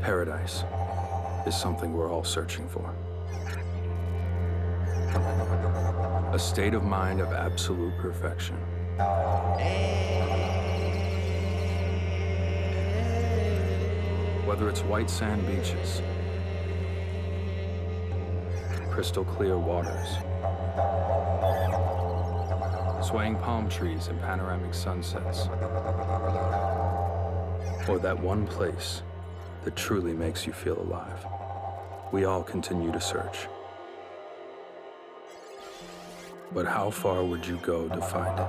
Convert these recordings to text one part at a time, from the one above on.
Paradise is something we're all searching for. A state of mind of absolute perfection. Whether it's white sand beaches, crystal clear waters, swaying palm trees and panoramic sunsets, or that one place that truly makes you feel alive. We all continue to search. But how far would you go to find it?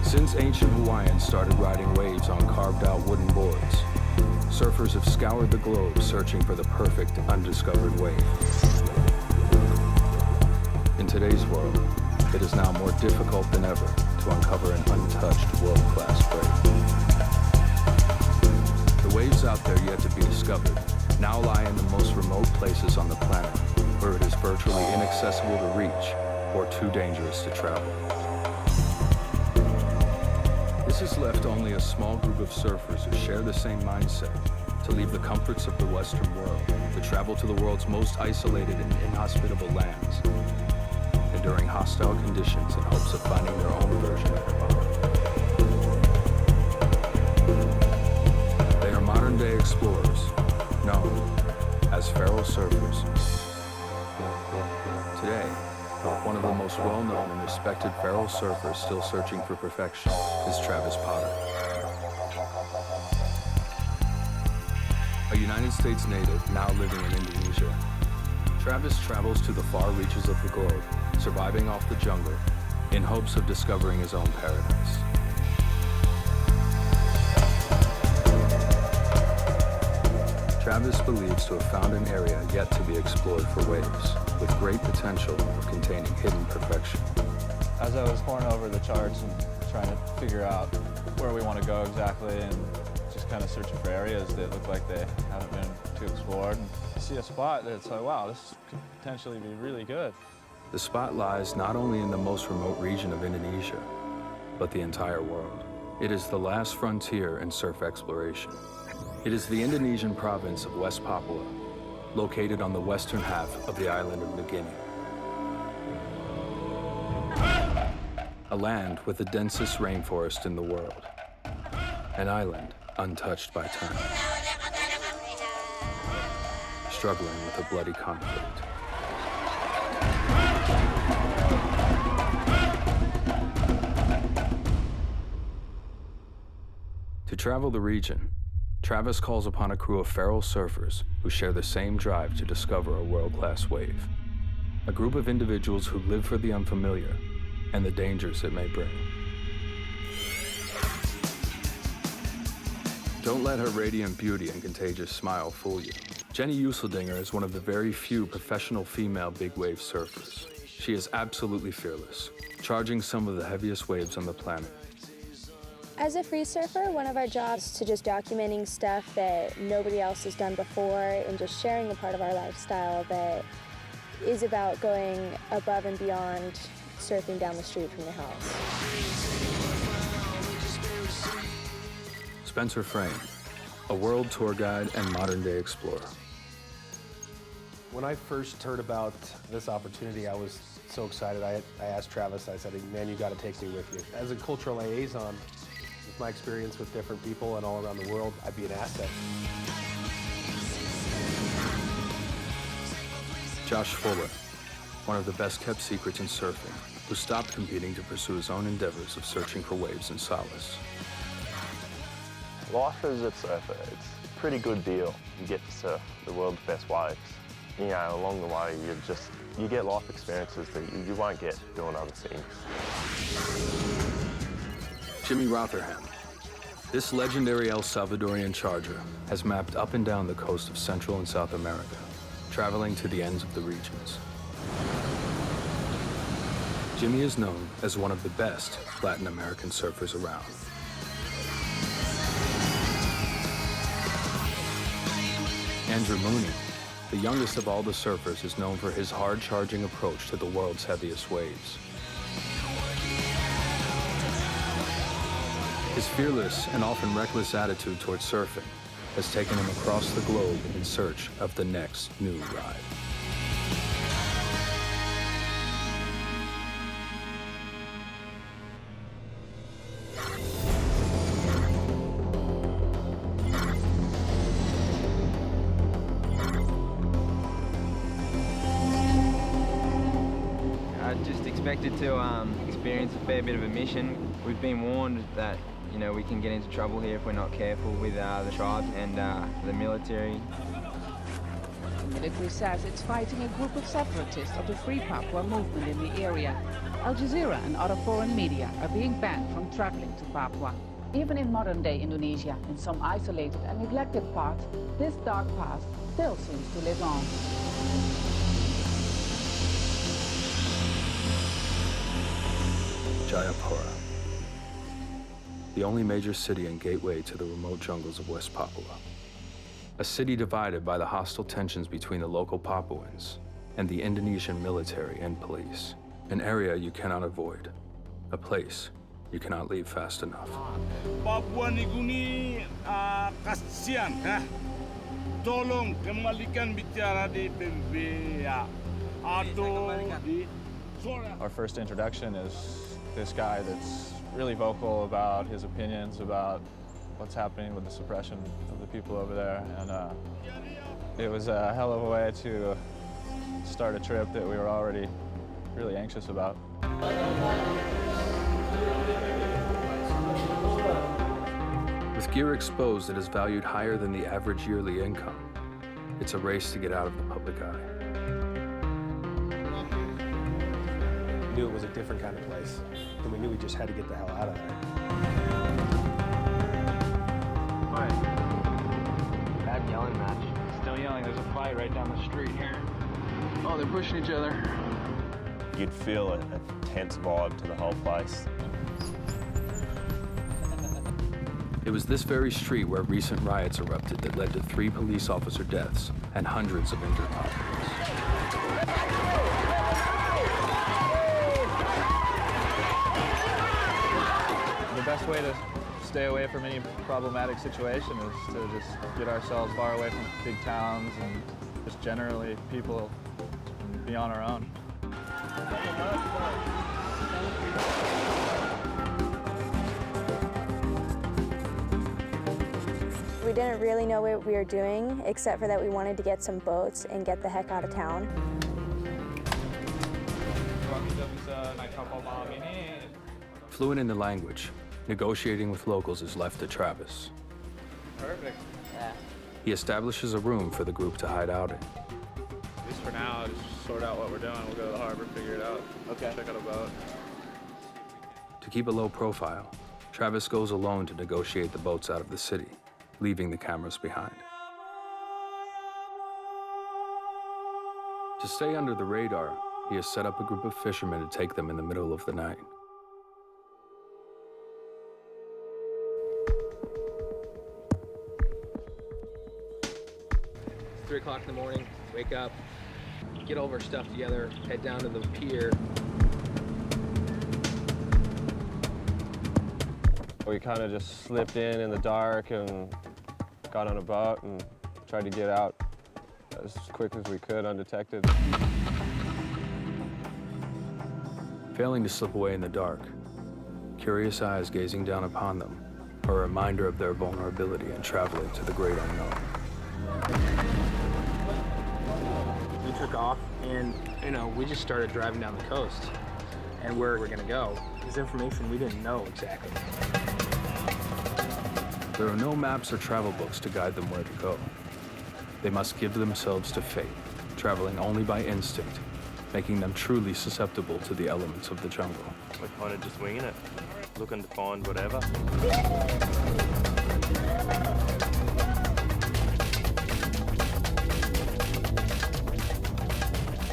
Since ancient Hawaiians started riding waves on carved-out wooden boards, surfers have scoured the globe searching for the perfect undiscovered wave. In today's world, it is now more difficult than ever to uncover an untouched world-class wave. The waves out there yet to be discovered now lie in the most remote places on the planet, where it is virtually inaccessible to reach or too dangerous to travel. This has left only a small group of surfers who share the same mindset to leave the comforts of the Western world to travel to the world's most isolated and inhospitable lands, enduring hostile conditions in hopes of finding their own version of it. They are modern-day explorers, known as feral surfers. Today, one of the most well-known and respected feral surfers still searching for perfection is Travis Potter. A United States native now living in Indonesia, Travis travels to the far reaches of the globe, surviving off the jungle in hopes of discovering his own paradise. Travis believes to have found an area yet to be explored for waves, with great potential of containing hidden perfection. As I was pouring over the charts and trying to figure out where we want to go exactly, and just kind of searching for areas that look like they haven't been too explored, and I see a spot that's like, wow, this could potentially be really good. The spot lies not only in the most remote region of Indonesia, but the entire world. It is the last frontier in surf exploration. It is the Indonesian province of West Papua, located on the western half of the island of New Guinea. A land with the densest rainforest in the world. An island untouched by time. Struggling with a bloody conflict. To travel the region, Travis calls upon a crew of feral surfers who share the same drive to discover a world-class wave. A group of individuals who live for the unfamiliar and the dangers it may bring. Don't let her radiant beauty and contagious smile fool you. Jenny Useldinger is one of the very few professional female big wave surfers. She is absolutely fearless, charging some of the heaviest waves on the planet. As a free surfer, one of our jobs is to just documenting stuff that nobody else has done before and just sharing a part of our lifestyle that is about going above and beyond surfing down the street from your house. Spencer Frame, a world tour guide and modern-day explorer. When I first heard about this opportunity, I was so excited. I asked Travis, I said, man, you got to take me with you. As a cultural liaison, with my experience with different people and all around the world, I'd be an asset. Josh Fuller, one of the best-kept secrets in surfing, who stopped competing to pursue his own endeavors of searching for waves and solace. Life as a surfer, it's a pretty good deal. You get to surf the world's best waves. You know, along the way, you get life experiences that you won't get doing other things. Jimmy Rotherham. This legendary El Salvadorian charger has mapped up and down the coast of Central and South America, traveling to the ends of the regions. Jimmy is known as one of the best Latin American surfers around. Andrew Mooney, the youngest of all the surfers, is known for his hard-charging approach to the world's heaviest waves. His fearless and often reckless attitude towards surfing has taken him across the globe in search of the next new ride. I just expected to experience a fair bit of immersion. We've been warned that, you know, we can get into trouble here if we're not careful with the tribe and the military. Military says it's fighting a group of separatists of the Free Papua movement in the area. Al Jazeera and other foreign media are being banned from traveling to Papua. Even in modern-day Indonesia, in some isolated and neglected parts, this dark past still seems to live on. Jayapura, the only major city and gateway to the remote jungles of West Papua. A city divided by the hostile tensions between the local Papuans and the Indonesian military and police. An area you cannot avoid, a place you cannot leave fast enough. Papua ni Guinea, kasihan, tolong kembalikan bicara di PBB atau di. Our first introduction is this guy that's really vocal about his opinions about what's happening with the suppression of the people over there. And it was a hell of a way to start a trip that we were already really anxious about. With gear exposed that is valued higher than the average yearly income, it's a race to get out of the public eye. We knew it was a different kind of place, and we knew we just had to get the hell out of there. Bad yelling match. Still yelling, there's a fight right down the street here. Oh, they're pushing each other. You'd feel a tense vibe to the whole place. It was this very street where recent riots erupted that led to 3 police officer deaths and hundreds of injured Papuans. The best way to stay away from any problematic situation is to just get ourselves far away from big towns and just generally people and be on our own. We didn't really know what we were doing, except for that we wanted to get some boats and get the heck out of town. Fluent in the language, negotiating with locals is left to Travis. Perfect. Yeah. He establishes a room for the group to hide out in. At least for now, just sort out what we're doing. We'll go to the harbor, figure it out. Okay. Check out a boat. To keep a low profile, Travis goes alone to negotiate the boats out of the city, leaving the cameras behind. To stay under the radar, he has set up a group of fishermen to take them in the middle of the night. It's 3 o'clock in the morning, wake up, get all of our stuff together, head down to the pier. We kind of just slipped in the dark and got on a boat and tried to get out as quick as we could, undetected. Failing to slip away in the dark, curious eyes gazing down upon them are a reminder of their vulnerability in traveling to the great unknown. We took off and, we just started driving down the coast. And where we're gonna go is information we didn't know exactly. There are no maps or travel books to guide them where to go. They must give themselves to fate, traveling only by instinct, making them truly susceptible to the elements of the jungle. We're kind of just winging it, looking to find whatever.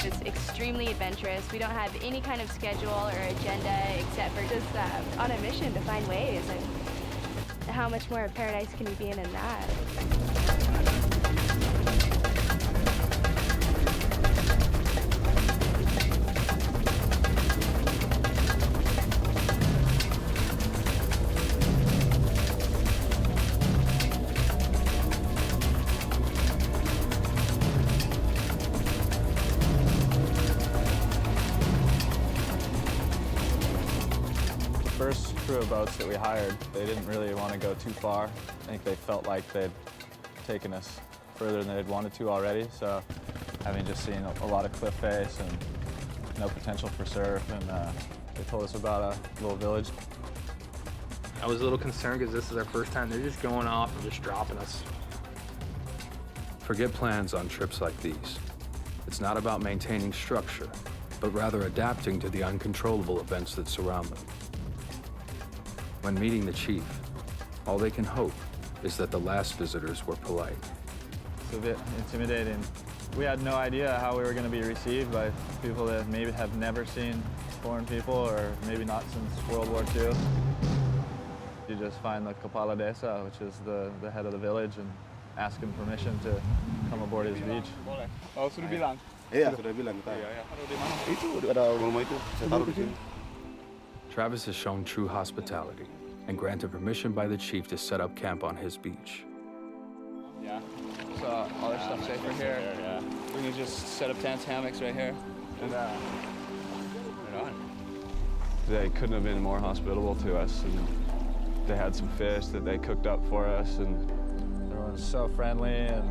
It's extremely adventurous. We don't have any kind of schedule or agenda except for just on a mission to find waves. And how much more of paradise can you be in than that? first crew of boats that we hired, they didn't really want to go too far. I think they felt like they'd taken us further than they'd wanted to already. So having just seen a lot of cliff face and no potential for surf, and they told us about a little village. I was a little concerned because this is our first time. They're just going off and just dropping us. Forget plans on trips like these. It's not about maintaining structure, but rather adapting to the uncontrollable events that surround them. When meeting the chief, all they can hope is that the last visitors were polite. It's a bit intimidating. We had no idea how we were going to be received by people that maybe have never seen foreign people, or maybe not since World War II. You just find the Kapala Desa, which is the head of the village, and ask him permission to come aboard his beach. Oh, sudah bilang? Iya, sudah bilang kita. Itu ada rumah itu, saya taruh di sini. Travis has shown true hospitality and granted permission by the chief to set up camp on his beach. Yeah. So all our stuff's safe right here. Yeah. We can just set up tents, hammocks right here. And right on. They couldn't have been more hospitable to us, and they had some fish that they cooked up for us, and everyone was so friendly, and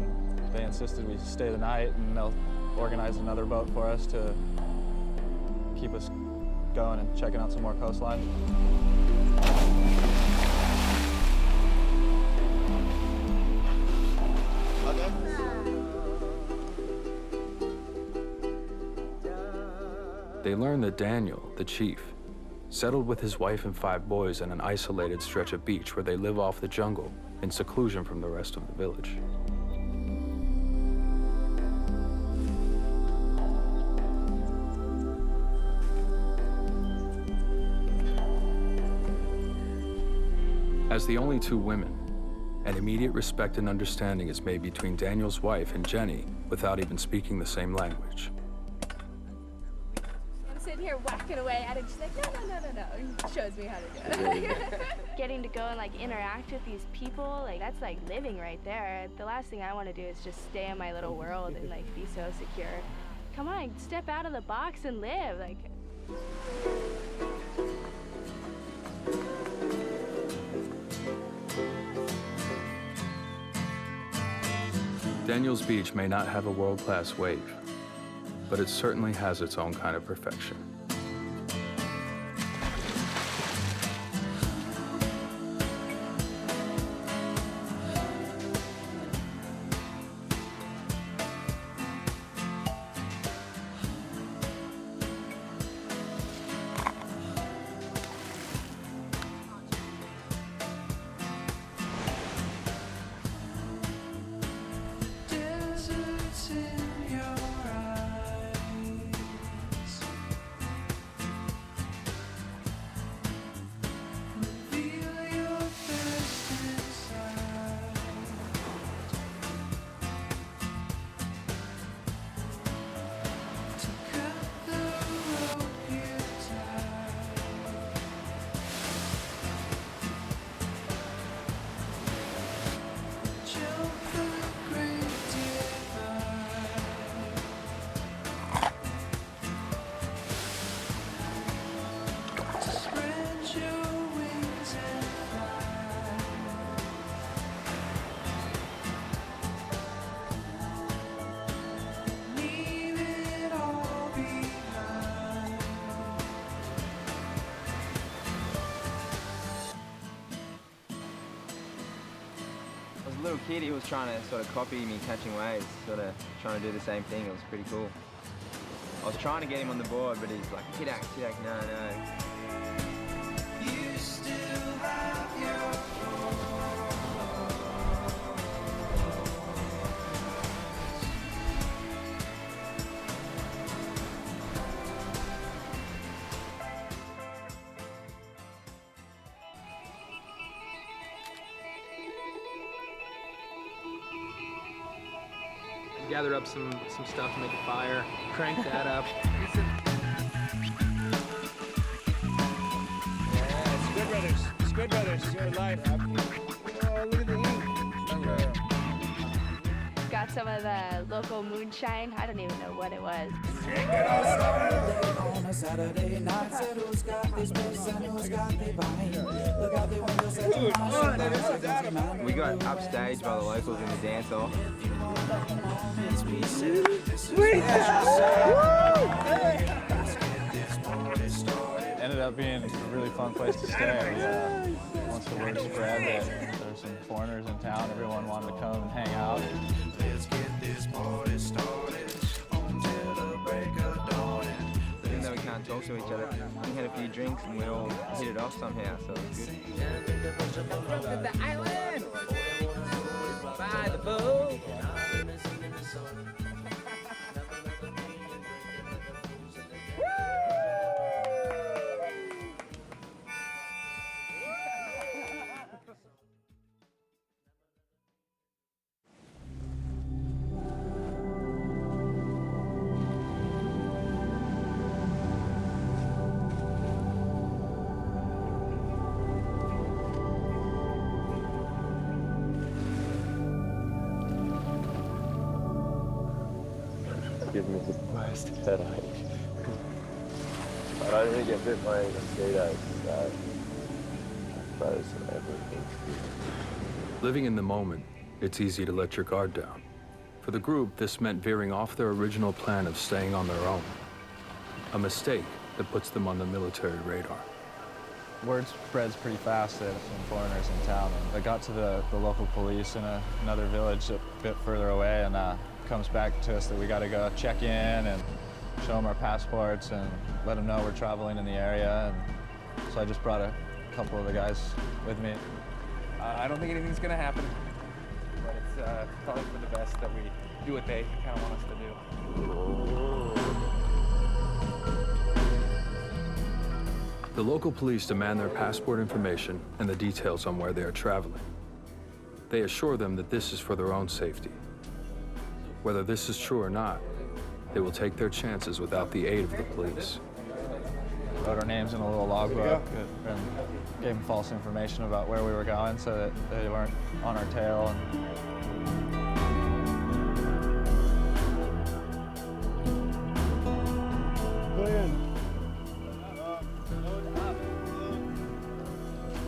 they insisted we stay the night, and they'll organize another boat for us to keep us going and checking out some more coastline. They learn that Daniel, the chief, settled with his wife and 5 boys on an isolated stretch of beach where they live off the jungle in seclusion from the rest of the village. As the only 2 women, an immediate respect and understanding is made between Daniel's wife and Jenny without even speaking the same language. I'm sitting here whacking away at it, she's like, no. He shows me how to do it. Getting to go and like interact with these people, like that's like living right there. The last thing I want to do is just stay in my little world and like be so secure. Come on, step out of the box and live. Like. Daniel's Beach may not have a world-class wave, but it certainly has its own kind of perfection. A little kid, he was trying to sort of copy me catching waves, sort of trying to do the same thing. It was pretty cool. I was trying to get him on the board, but he's like, Tidak, no. You still have your Gather up some stuff to make a fire, crank that up. Yeah, it's good brothers, your life. Oh, look at the ink. Got some of the local moonshine. I don't even know what it was. We got upstaged by the locals in the dance hall. Ended up being a really fun place to stay. Once the word spread that there were some foreigners in town, everyone wanted to come and hang out. Even though we can't talk to each other, we had a few drinks and we all hit it off somehow, so it was good. The island! By the boat! Give me the worst headache. I don't even get bit by any mosquitoes, so those are everything. Living in the moment, it's easy to let your guard down. For the group, this meant veering off their original plan of staying on their own. A mistake that puts them on the military radar. Word spreads pretty fast that some foreigners in town. And I got to the local police in another village a bit further away, and comes back to us that we got to go check in and show them our passports and let them know we're traveling in the area. And so I just brought a couple of the guys with me. I don't think anything's gonna happen, but it's probably for the best that we do what they kind of want us to do. The local police demand their passport information and the details on where they are traveling. They assure them that this is for their own safety. Whether this is true or not, they will take their chances without the aid of the police. Wrote our names in a little logbook and gave them false information about where we were going so that they weren't on our tail.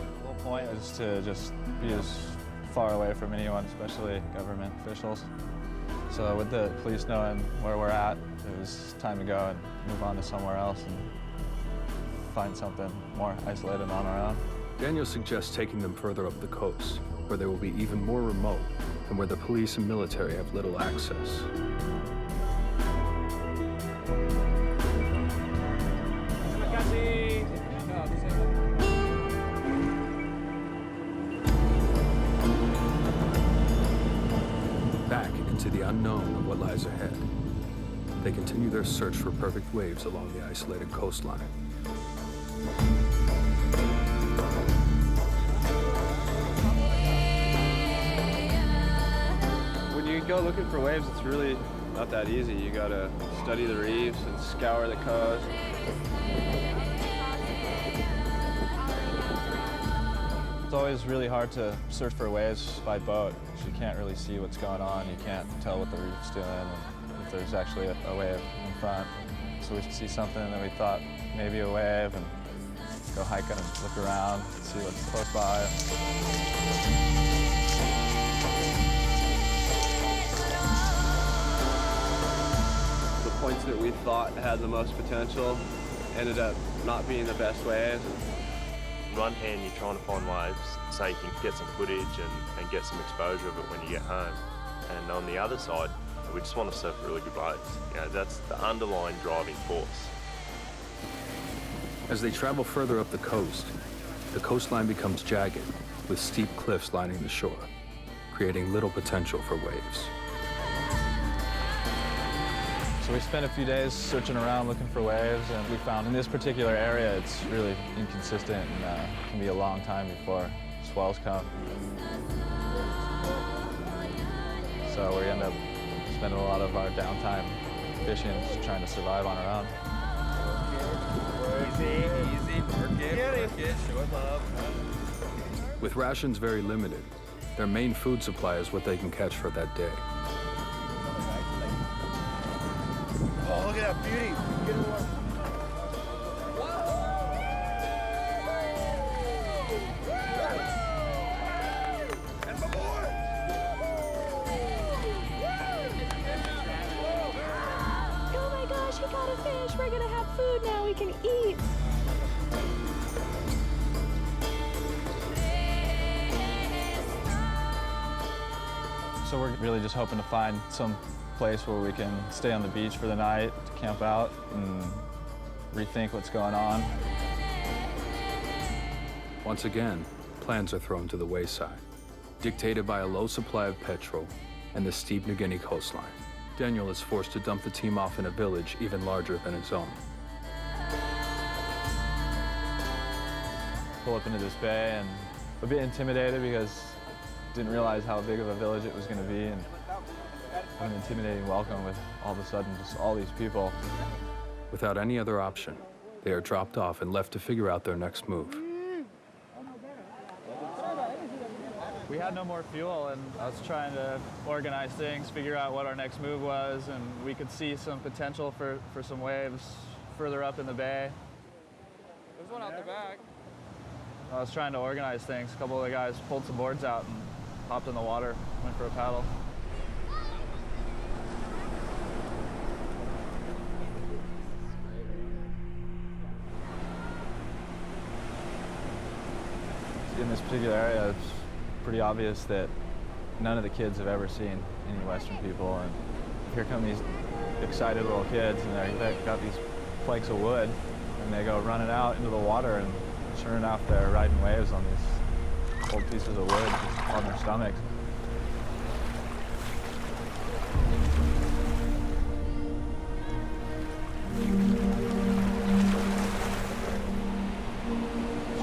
The whole point is to just be as far away from anyone, especially government officials. So with the police knowing where we're at, it was time to go and move on to somewhere else and find something more isolated on our own. Daniel suggests taking them further up the coast, where they will be even more remote and where the police and military have little access. Back into the unknown of what lies ahead. They continue their search for perfect waves along the isolated coastline. When you go looking for waves, it's really not that easy. You gotta study the reefs and scour the coast. It's always really hard to search for waves by boat. You can't really see what's going on. You can't tell what the reef's doing and if there's actually a wave in front. So we see something that we thought maybe a wave and go hiking and look around, see what's close by. The points that we thought had the most potential ended up not being the best waves. On one hand, you're trying to find waves so you can get some footage and get some exposure of it when you get home. And on the other side, we just want to surf really good waves. You know, that's the underlying driving force. As they travel further up the coastline becomes jagged, with steep cliffs lining the shore, creating little potential for waves. So we spent a few days searching around looking for waves, and we found in this particular area it's really inconsistent and can be a long time before swells come. So we end up spending a lot of our downtime fishing, just trying to survive on our own. Easy, work it, show love. With rations very limited, their main food supply is what they can catch for that day. Oh, look at that beauty. So we're really just hoping to find some place where we can stay on the beach for the night, to camp out and rethink what's going on. Once again, plans are thrown to the wayside, dictated by a low supply of petrol and the steep Guinea coastline. Daniel is forced to dump the team off in a village even larger than his own. Pull up into this bay and a bit intimidated because didn't realize how big of a village it was going to be, and an intimidating welcome with all of a sudden just all these people. Without any other option, they are dropped off and left to figure out their next move. We had no more fuel, and I was trying to organize things, figure out what our next move was, and we could see some potential for some waves further up in the bay. There's one out the back. I was trying to organize things. A couple of the guys pulled some boards out and hopped in the water, went for a paddle. In this particular area, it's pretty obvious that none of the kids have ever seen any Western people, and here come these excited little kids, and they've got these planks of wood, and they go running out into the water, and sure enough, they're riding waves on these old pieces of wood just on their stomachs.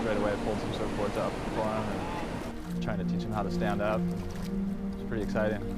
Straight away, pulled some surfboards up for them and trying to teach them how to stand up. It's pretty exciting.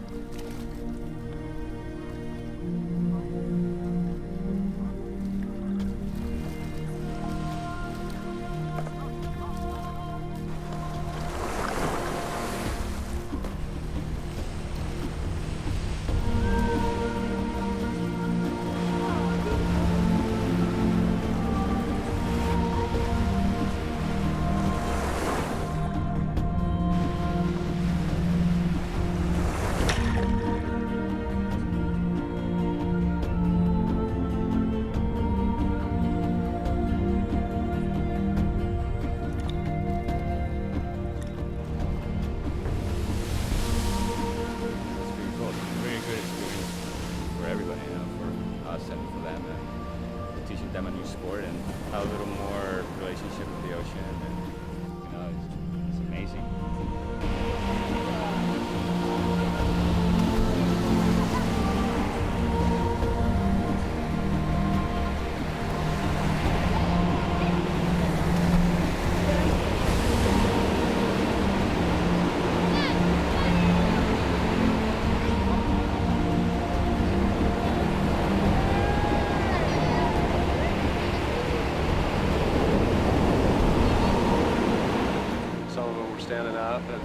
Standing up, and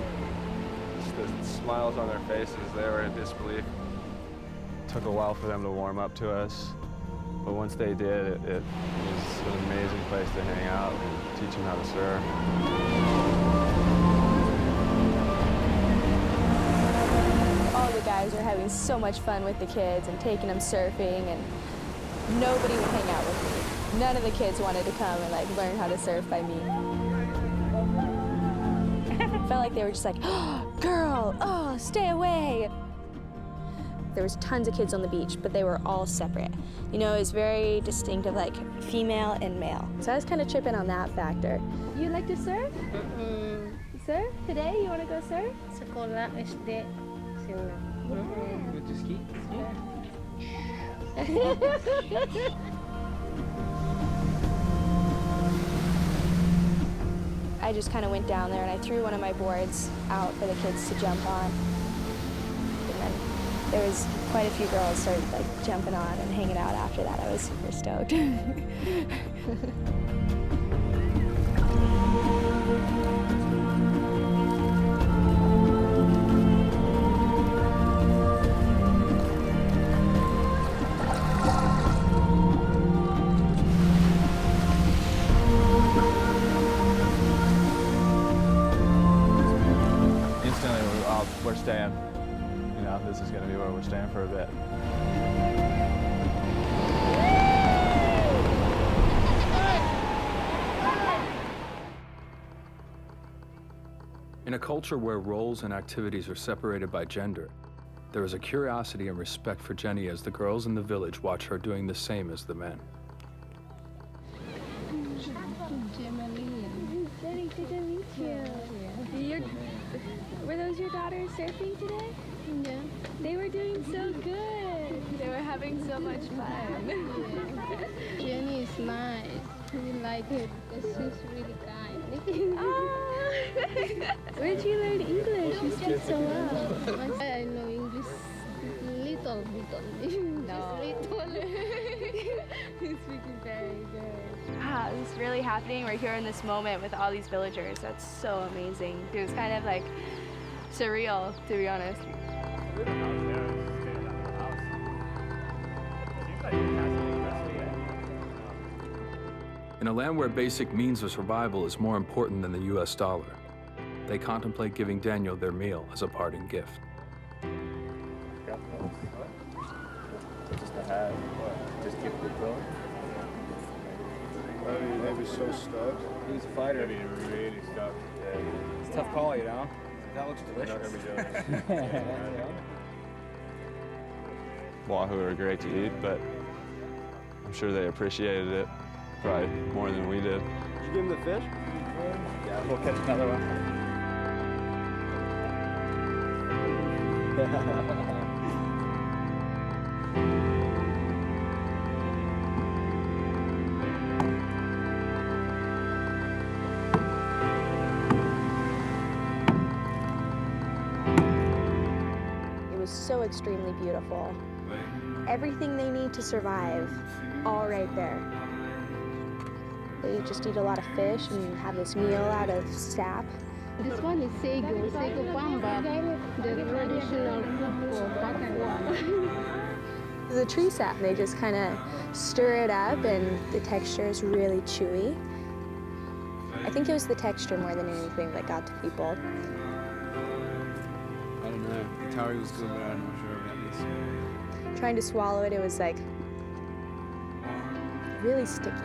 just the smiles on their faces, they were in disbelief. It took a while for them to warm up to us, but once they did, it was an amazing place to hang out and teach them how to surf. All the guys were having so much fun with the kids and taking them surfing, and nobody would hang out with me. None of the kids wanted to come and learn how to surf by me. Felt like they were just like, oh, girl, oh, stay away. There was tons of kids on the beach, but they were all separate. You know, it was very distinct of female and male. So I was kind of tripping on that factor. You like to surf? Surf? Today, you want to go surf? Sekolah SD. Go to ski? I just kind of went down there and I threw one of my boards out for the kids to jump on. And then there was quite a few girls started jumping on and hanging out after that. I was super stoked. We're staying. You know, this is going to be where we're staying for a bit. In a culture where roles and activities are separated by gender, There is a curiosity and respect for Jenny as the girls in the village watch her doing the same as the men. Jenny, good to meet you. Were those your daughters surfing today? Yeah. They were doing so good. They were having so much fun. Jenny is nice. We like her because she's really kind. Oh. Where'd you learn English? You speak so well. I know English little bit only. No. Just little. You're speaking very good. Wow, this is really happening. We're here in this moment with all these villagers. That's so amazing. It was kind of like surreal, to be honest. In a land where basic means of survival is more important than the US dollar, they contemplate giving Daniel their meal as a parting gift. Just a hat. Just keep it going. Maybe so stoked. He was a fighter. Maybe really stoked. Yeah. It's a tough call, you know? That looks delicious. Not gonna be doing it. Wahoo are great to eat, but I'm sure they appreciated it probably more than we did. Did you give him the fish? Yeah, we'll catch another one. It was so extremely beautiful. Everything they need to survive, all right there. They just eat a lot of fish and have this meal out of sap. This one is Sego Pamba, the traditional food for Papua. The tree sap, they just kind of stir it up and the texture is really chewy. I think it was the texture more than anything that got to people. I don't know. The Atari was good, but I'm not sure about this. Trying to swallow it, it was like really sticky.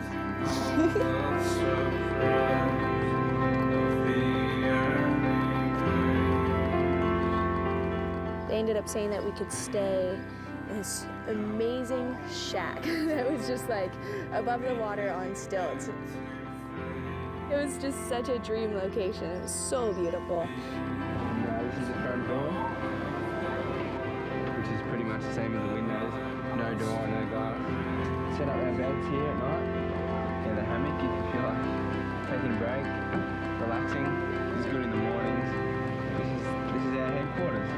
They ended up saying that we could stay in this amazing shack that was just like above the water on stilts. It was just such a dream location. It was so beautiful. This is the front door, which is pretty much the same as the windows. No door, no glass. Set up our beds here at night. Yeah, the hammock if you feel like taking a break, relaxing. This is good in the mornings. This is our headquarters.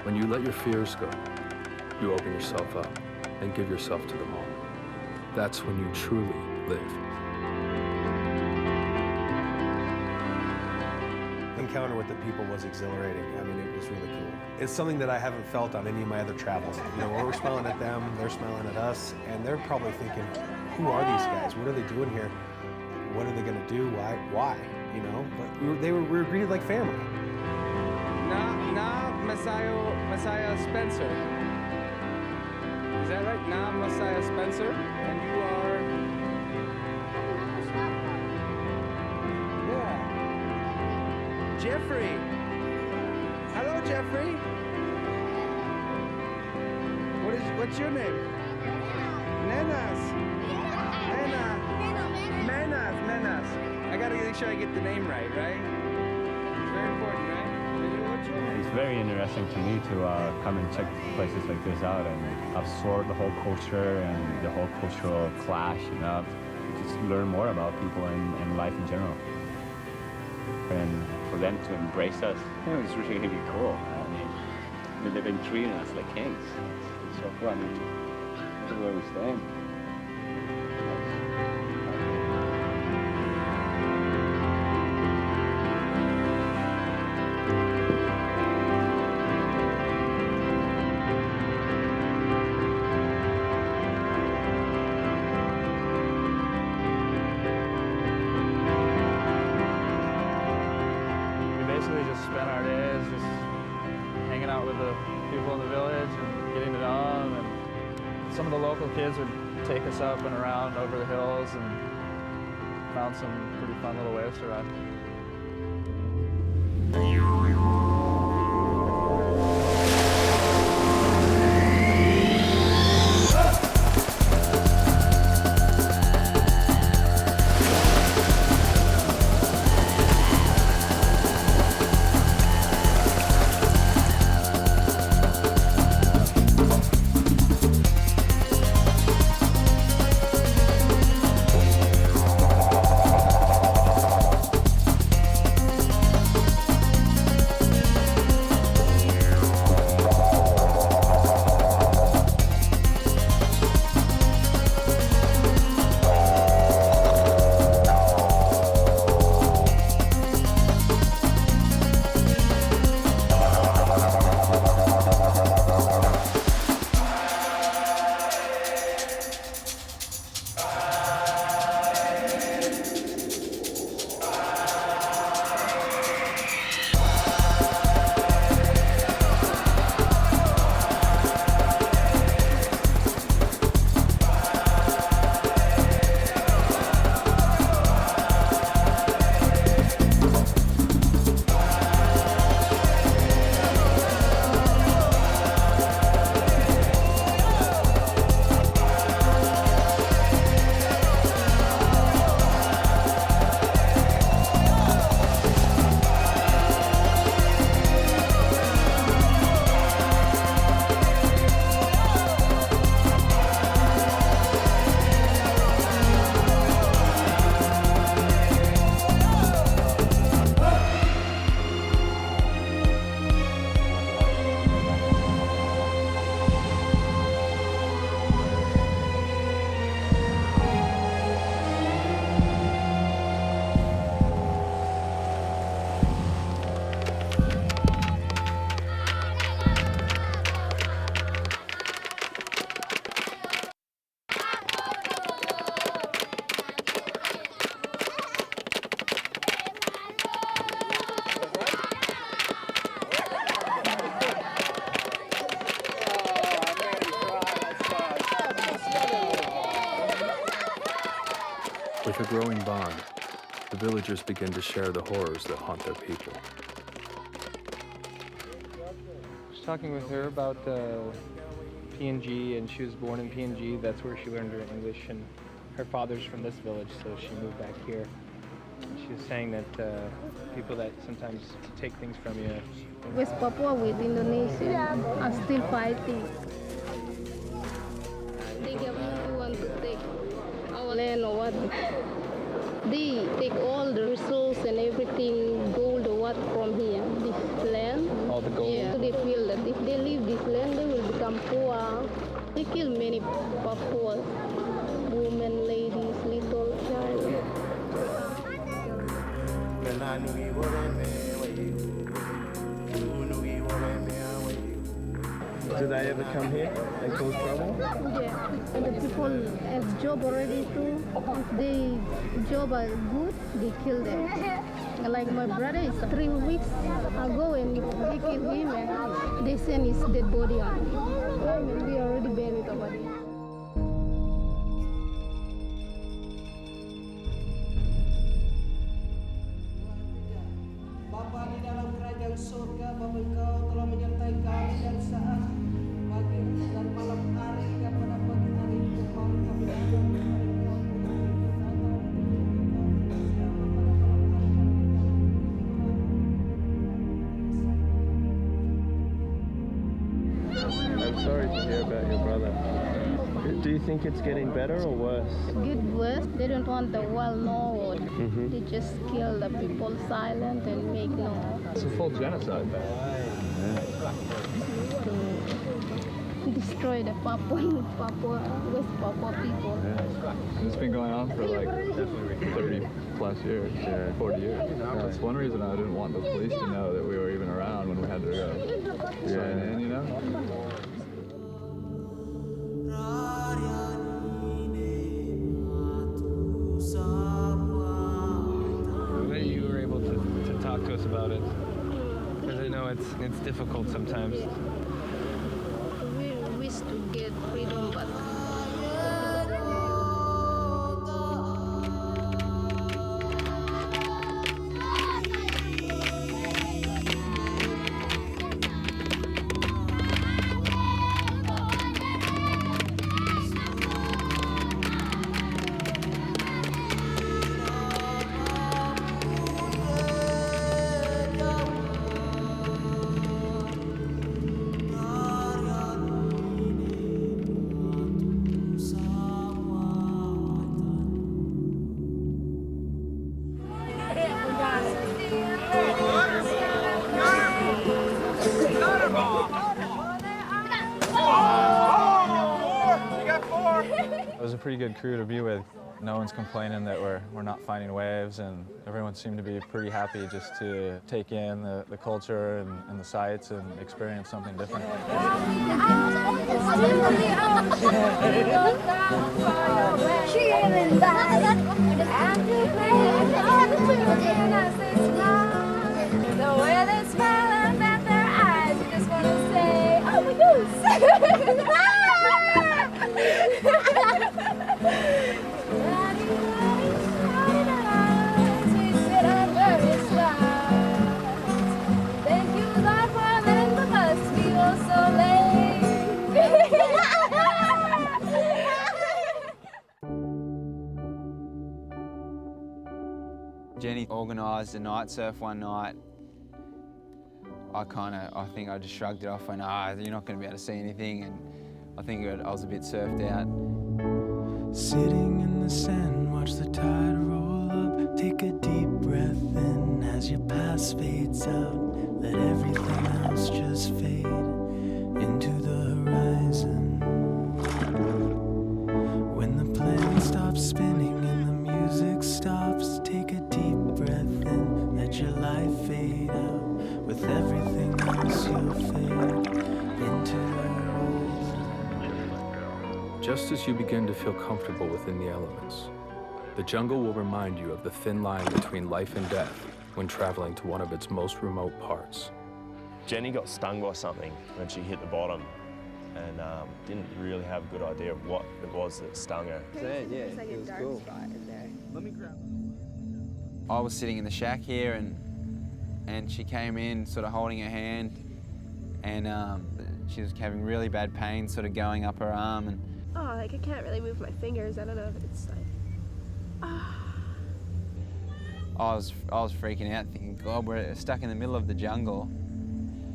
When you let your fears go, you open yourself up and give yourself to the moment. That's when you truly live. Encounter with the people was exhilarating. I mean, it was really cool. It's something that I haven't felt on any of my other travels. You know, we're smiling at them, they're smiling at us, and they're probably thinking, who are these guys? What are they doing here? What are they gonna do? Why? You know, but we were greeted like family. Messiah Spencer. Is that right? Messiah Spencer? And you are... Yeah. Jeffrey. Hello, Jeffrey. What's your name? Nenas. Nenas. I gotta make sure I get the name right? It's very important, right? It's very interesting to me to come and check places like this out and absorb the whole culture and the whole cultural clash, you know, just learn more about people and life in general. And for them to embrace us, you know, it's really, really cool. I mean, they've been treating us like kings. It's so cool. I mean, this is where we're staying. Spend our days just hanging out with the people in the village and getting to know them. And some of the local kids would take us up and around over the hills and found some pretty fun little waves to ride. With a growing bond, the villagers begin to share the horrors that haunt their people. I was talking with her about PNG, and she was born in PNG. That's where she learned her English, and her father's from this village, so she moved back here. She was saying that people that sometimes take things from you. West Papua with Indonesia are still fighting. They don't want to take our land or what. They take all the resources and everything, gold or what from here, this land. All the gold? Yeah, so they feel that if they leave this land, they will become poor. They kill many Papuas, women, ladies, little child. Did they ever come here and cause trouble? Yeah, and the people have job already too. If they job are good, they kill them. Like my brother is 3 weeks ago and they killed him and they send his dead body on him. And we already buried the body. Bapa di dalam kerajaan surga, Bapa Engkau telah menyertai kami dan saat pagi dan malam hari kepada pagi hari Engkau kami datang I'm sorry to hear about your brother. Do you think it's getting better or worse? Get worse. They don't want the world know. They just kill the people silent and make no. It's a full genocide. To destroy the Papua, West Papua people. Yeah. It's been going on for like 30 plus years, 40 years. That's one reason I didn't want the police to know that we were even around when we had to go sign in, you know? You were able to talk to us about it, because I know it's difficult sometimes. We wish to get freedom, but pretty good crew to be with. No one's complaining that we're not finding waves, and everyone seemed to be pretty happy just to take in the culture and the sights and experience something different. The way they smile up at their eyes, you just want to say, oh my goose! Thank you, God, for letting the bus be so late. Jenny organised a night surf one night. I think I just shrugged it off and you're not going to be able to see anything, and I think I was a bit surfed out. Sitting in the sand, watch the tide roll up. Take a deep breath in as your past fades out. Let everything else just fade into the horizon. When the plan stops spinning and the music stops, take a deep breath in, let your life fade out. With everything else you'll fade into the Just as you begin to feel comfortable within the elements, the jungle will remind you of the thin line between life and death when traveling to one of its most remote parts. Jenny got stung by something when she hit the bottom and didn't really have a good idea of what it was that stung her. It's like a dark spot in there. Let me grab it. I was sitting in the shack here and she came in sort of holding her hand, and she was having really bad pain sort of going up her arm, and Like I can't really move my fingers. I don't know if it's like, I was freaking out, thinking, God, we're stuck in the middle of the jungle.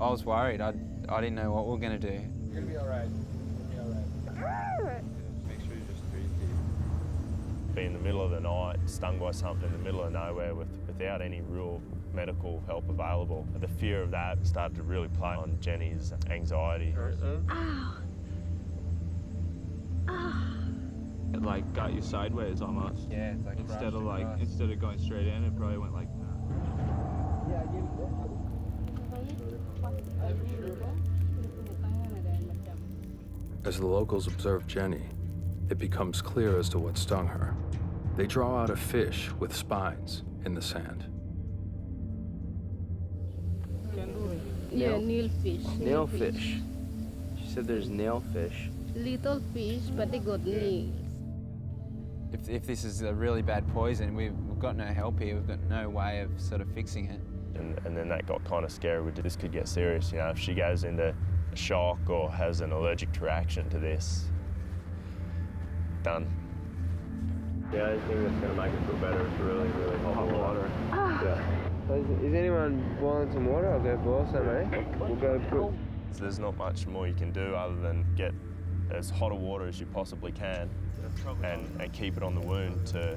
I was worried. I didn't know what we were going to do. You're going to be all right. You're going to be all right. Make sure you just breathe deep. Be in the middle of the night, stung by something in the middle of nowhere without any real medical help available. The fear of that started to really play on Jenny's anxiety. ow. It like got you sideways almost. Yeah, it's like instead of going straight in, it probably went like As the locals observe Jenny, it becomes clear as to what stung her. They draw out a fish with spines in the sand. Yeah, nailfish. Nailfish. She said there's nailfish. Little fish, but they got nails. If this is a really bad poison, we've got no help here. We've got no way of sort of fixing it. And then that got kind of scary. This could get serious, you know, if she goes into a shock or has an allergic reaction to this, done. The only thing that's going to make it feel better is really, really hot water. Yeah. Is anyone boiling some water? I'll go boil some, eh? We'll go put... So there's not much more you can do other than get as hot a water as you possibly can and keep it on the wound to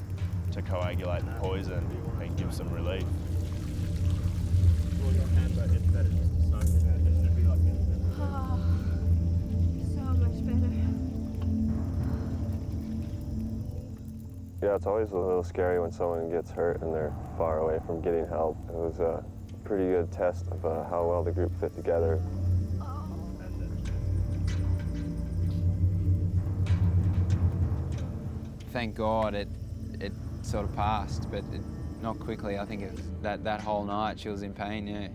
coagulate the poison and give some relief. Oh, so much better. Yeah, it's always a little scary when someone gets hurt and they're far away from getting help. It was a pretty good test of how well the group fit together. Thank God it sort of passed, but not quickly. I think that whole night she was in pain, yeah.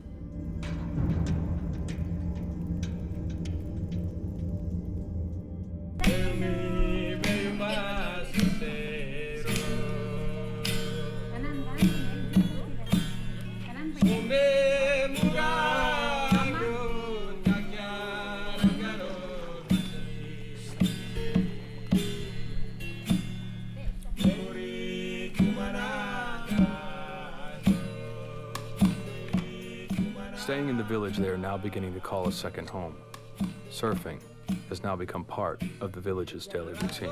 Staying in the village they are now beginning to call a second home. Surfing has now become part of the village's daily routine.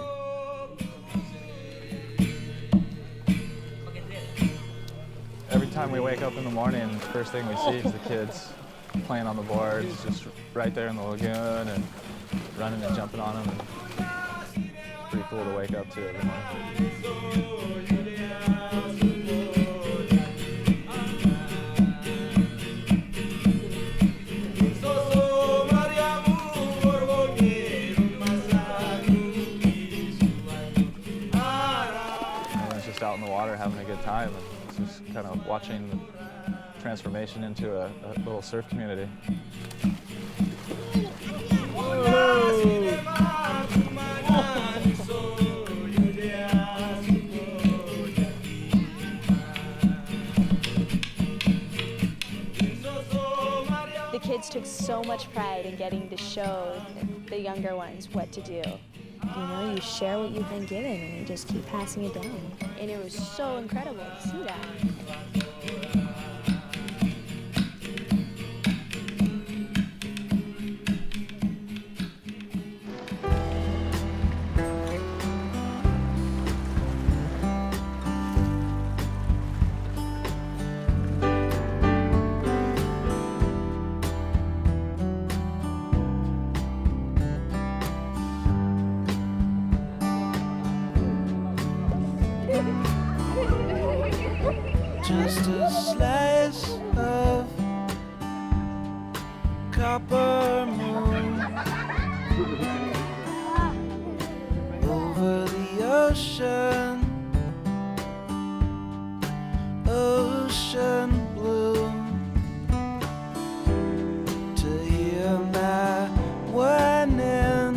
every time we wake up in the morning, the first thing we see is the kids playing on the boards, just right there in the lagoon and running and jumping on them. It's pretty cool. to wake up to every morning. Everyone's just out in the water having a good time, and it's just kind of watching the transformation into a little surf community. The kids took so much pride in getting to show the younger ones what to do. You know, you share what you've been given and you just keep passing it down. And it was so incredible to see that. Just a slice of copper moon over the ocean, ocean blue. To hear my whining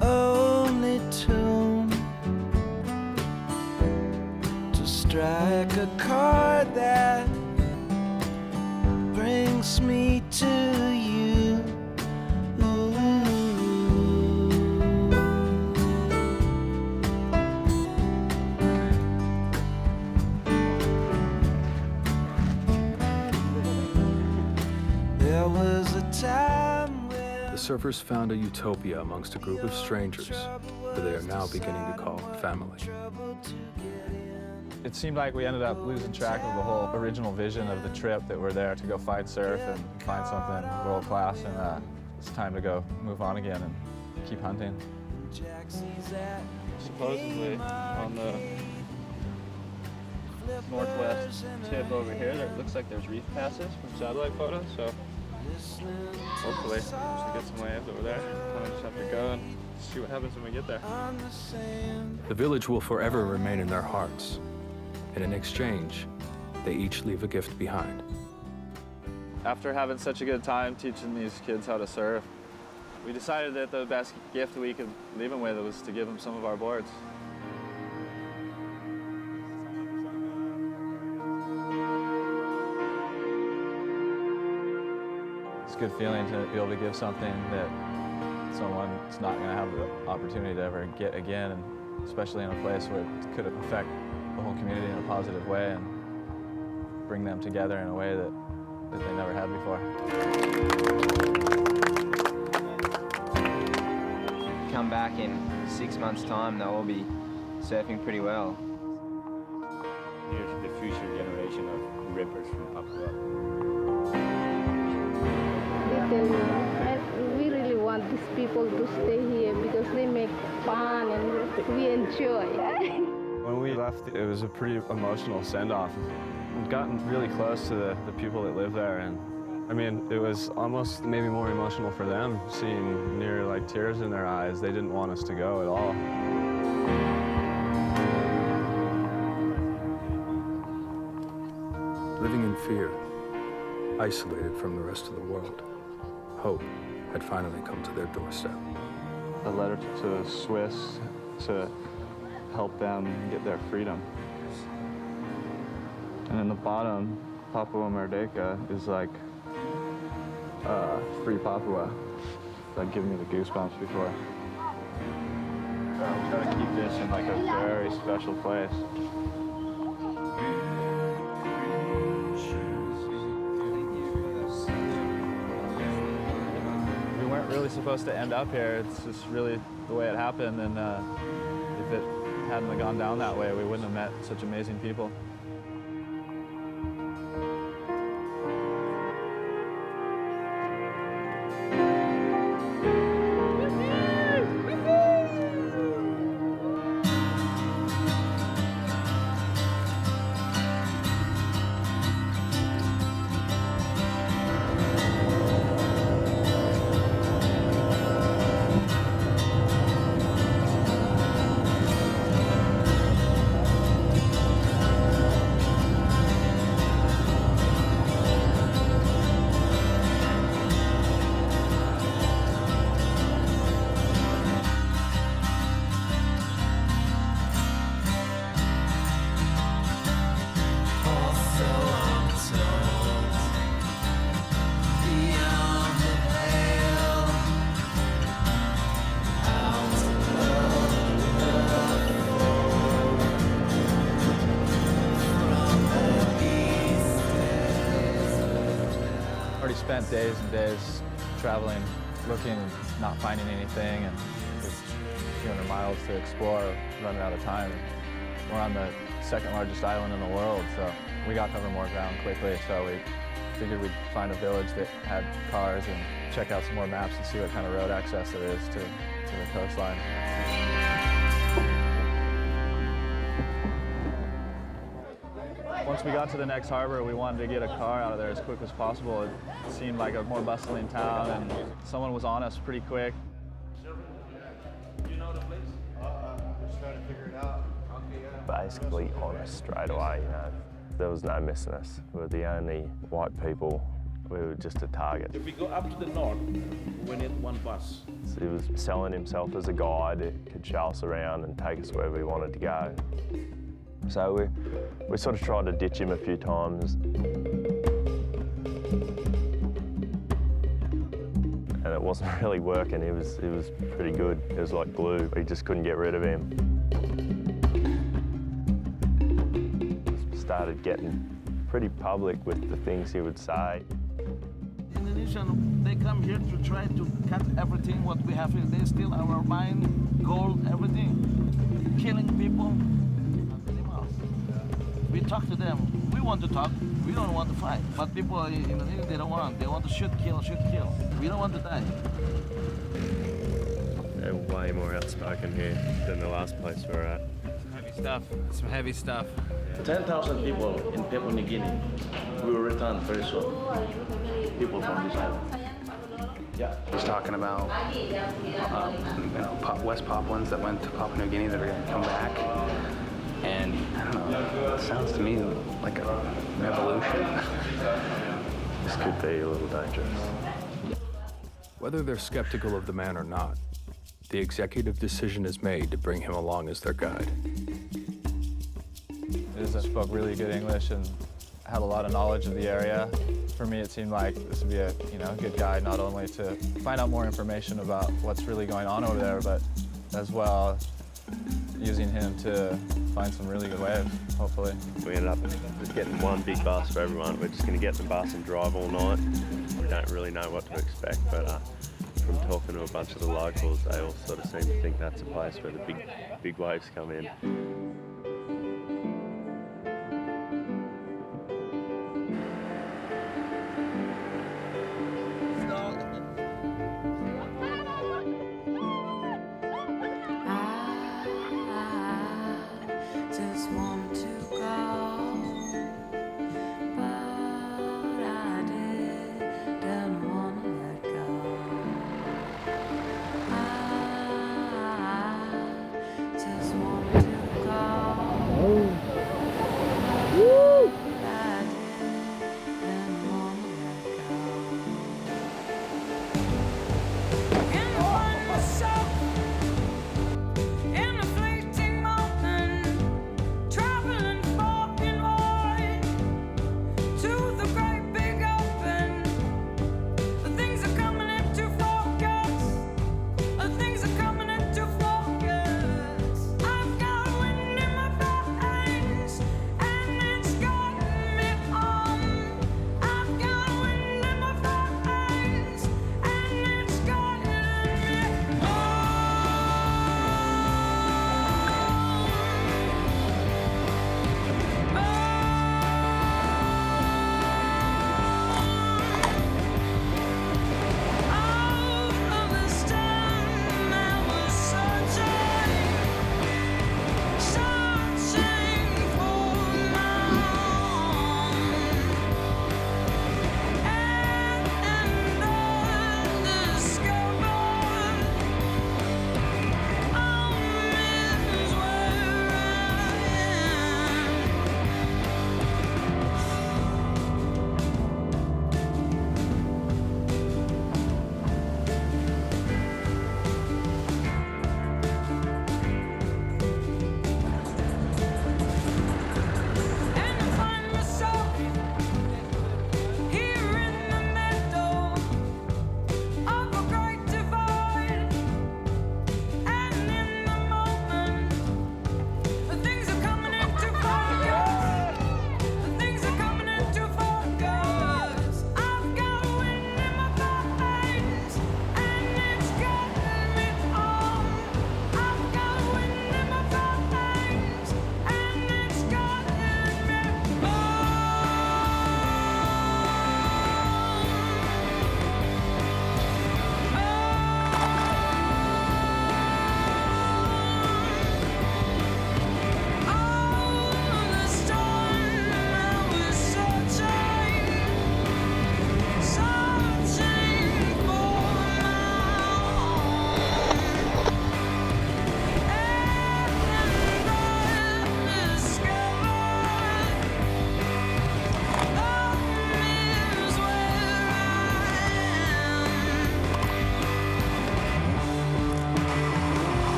only tune, to strike a chord that brings me to you. There was a time when The surfers found a utopia amongst a group of strangers who they are now beginning to call family. It seemed like we ended up losing track of the whole original vision of the trip, that we're there to go find surf and find something world class, and it's time to go move on again and keep hunting. Supposedly on the northwest tip over here, there looks like there's reef passes from satellite photos, so hopefully we should get some waves over there. Kind of just have to go and see what happens when we get there. The village will forever remain in their hearts, and in exchange, they each leave a gift behind. After having such a good time teaching these kids how to surf, we decided that the best gift we could leave them with was to give them some of our boards. It's a good feeling to be able to give something that someone's not going to have the opportunity to ever get again, and especially in a place where it could affect the whole community in a positive way and bring them together in a way that they never had before. Come back in 6 months' time, they'll all be surfing pretty well. Here's the future generation of rippers from Papua. We really want these people to stay here because they make fun and we enjoy. When we left, it was a pretty emotional send-off. We've gotten really close to the people that live there, and I mean, it was almost maybe more emotional for them, seeing near like tears in their eyes. They didn't want us to go at all. Living in fear, isolated from the rest of the world, hope had finally come to their doorstep. A letter to the Swiss to help them get their freedom. And in the bottom, Papua Merdeka is like free Papua. It's like giving me the goosebumps before. We try to keep this in like a very special place. We weren't really supposed to end up here. It's just really the way it happened, and if it hadn't gone down that way, we wouldn't have met such amazing people. spent days and days traveling, looking, not finding anything, and just a few hundred miles to explore, running out of time. We're on the second largest island in the world, so we got to cover more ground quickly, so we figured we'd find a village that had cars and check out some more maps and see what kind of road access there is to the coastline. Once we got to the next harbor, we wanted to get a car out of there as quick as possible. It seemed like a more bustling town, and someone was on us pretty quick. You know the place? Just trying to figure it out. Basically on us straight away, you know. There was no missing us. We were the only white people. We were just a target. If we go up to the north, we need one bus. So he was selling himself as a guide who could show us around and take us wherever we wanted to go. So we sort of tried to ditch him a few times. And it wasn't really working. He was pretty good. It was like glue. We just couldn't get rid of him. Started getting pretty public with the things he would say. Indonesian, they come here to try to cut everything what we have here. They steal our mine, gold, everything. Killing people. We talk to them. We want to talk. We don't want to fight. But people in Indonesia, they don't want. They want to shoot, kill, shoot, kill. We don't want to die. They're way more outspoken here than the last place we were at. Heavy stuff. Some heavy stuff. 10,000 people in Papua New Guinea. We will return very soon. People from this island. Yeah. He's talking about West Papuans that went to Papua New Guinea that are going to come back. And I don't know, it sounds to me like a revolution. This could be a little dangerous. Whether they're skeptical of the man or not, the executive decision is made to bring him along as their guide. He spoke really good English and had a lot of knowledge of the area. For me, it seemed like this would be a good guide, not only to find out more information about what's really going on over there, but as well using him to find some really good waves, hopefully. We ended up just getting one big bus for everyone. We're just going to get in the bus and drive all night. We don't really know what to expect, but from talking to a bunch of the locals, they all sort of seem to think that's a place where the big waves come in. Try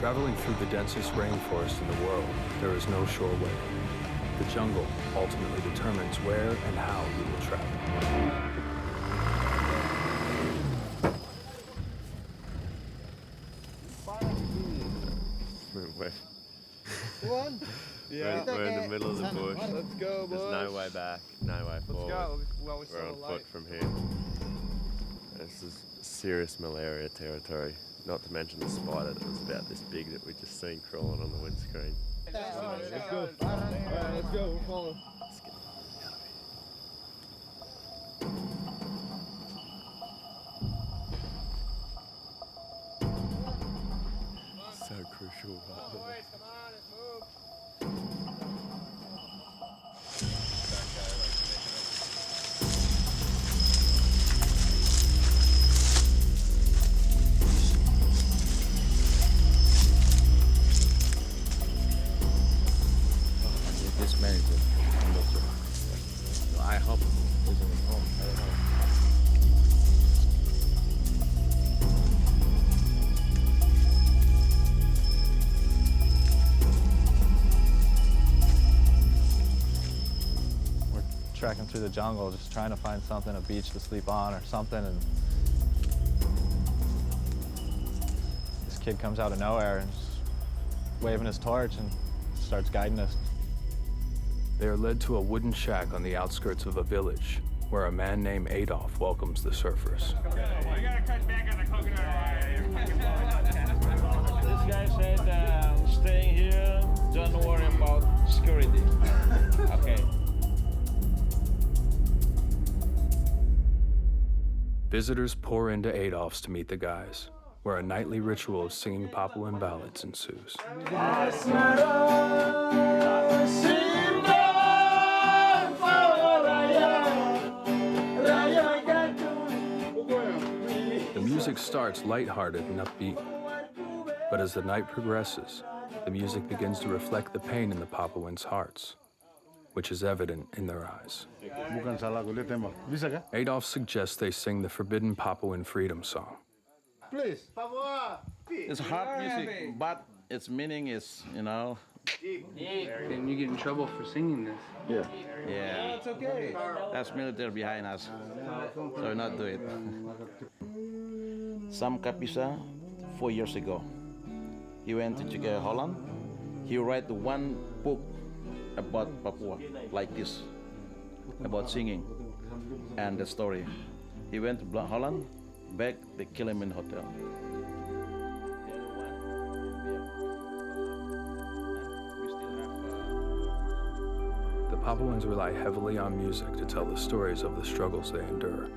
Traveling through the densest rainforest in the world, there is no sure way. The jungle ultimately determines where and how you will travel. We're in the middle of the bush. Let's go, boys. There's no way back, no way forward. Let's go. Well, We're on foot from here. This is serious malaria territory. Not to mention the spider that was about this big that we just seen crawling on the windscreen. Let's go. All right, let's go. We're following. So crucial. Boys, come on, let's move. This man is I'm not sure. So I hope he's in home. I don't know. We're trekking through the jungle, just trying to find something, a beach to sleep on or something, and this kid comes out of nowhere and just waving his torch and starts guiding us. They are led to a wooden shack on the outskirts of a village, where a man named Adolf welcomes the surfers. We gotta cut back on the coconut. This guy said, staying here, don't worry about security. Okay. Visitors pour into Adolf's to meet the guys, where a nightly ritual of singing Papuan ballads ensues. The music starts lighthearted and upbeat, but as the night progresses, the music begins to reflect the pain in the Papuans' hearts, which is evident in their eyes. Adolf suggests they sing the forbidden Papuan freedom song. Please. It's hard music, but its meaning is, you know. And you get in trouble for singing this. Yeah. Yeah. It's okay. That's military behind us, so not do it. Sam Kapisa, 4 years ago, he went to Holland. He wrote one book about Papua, like this, about singing and the story. He went to Holland, back they kill him in hotel. The Papuans rely heavily on music to tell the stories of the struggles they endure.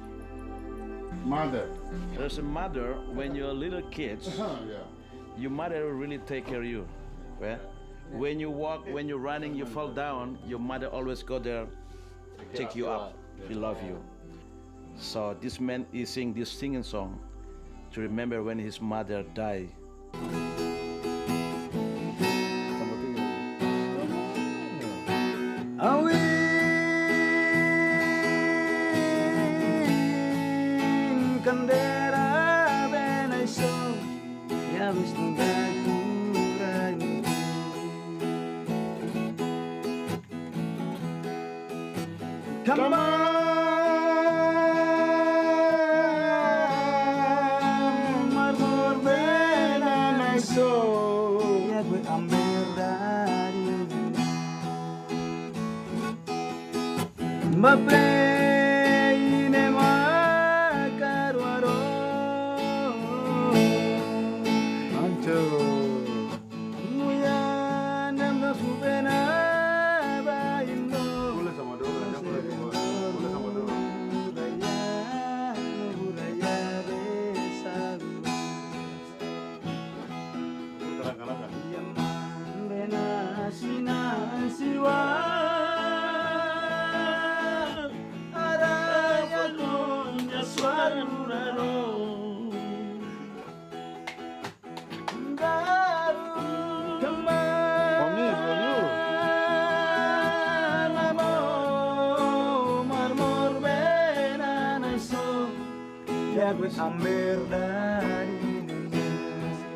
Mother. There's a mother when you're little kids. Your mother will really take care of you. Right? When you walk, when you're running, you fall down, your mother always go there, take you up. He love you. So this man is singing this singing song to remember when his mother died. Come on, marmor ben I saw. Ya gue ambil dari Mapleine makaruaro. Ancho. Muya nama subena. Amber dari Indonesia.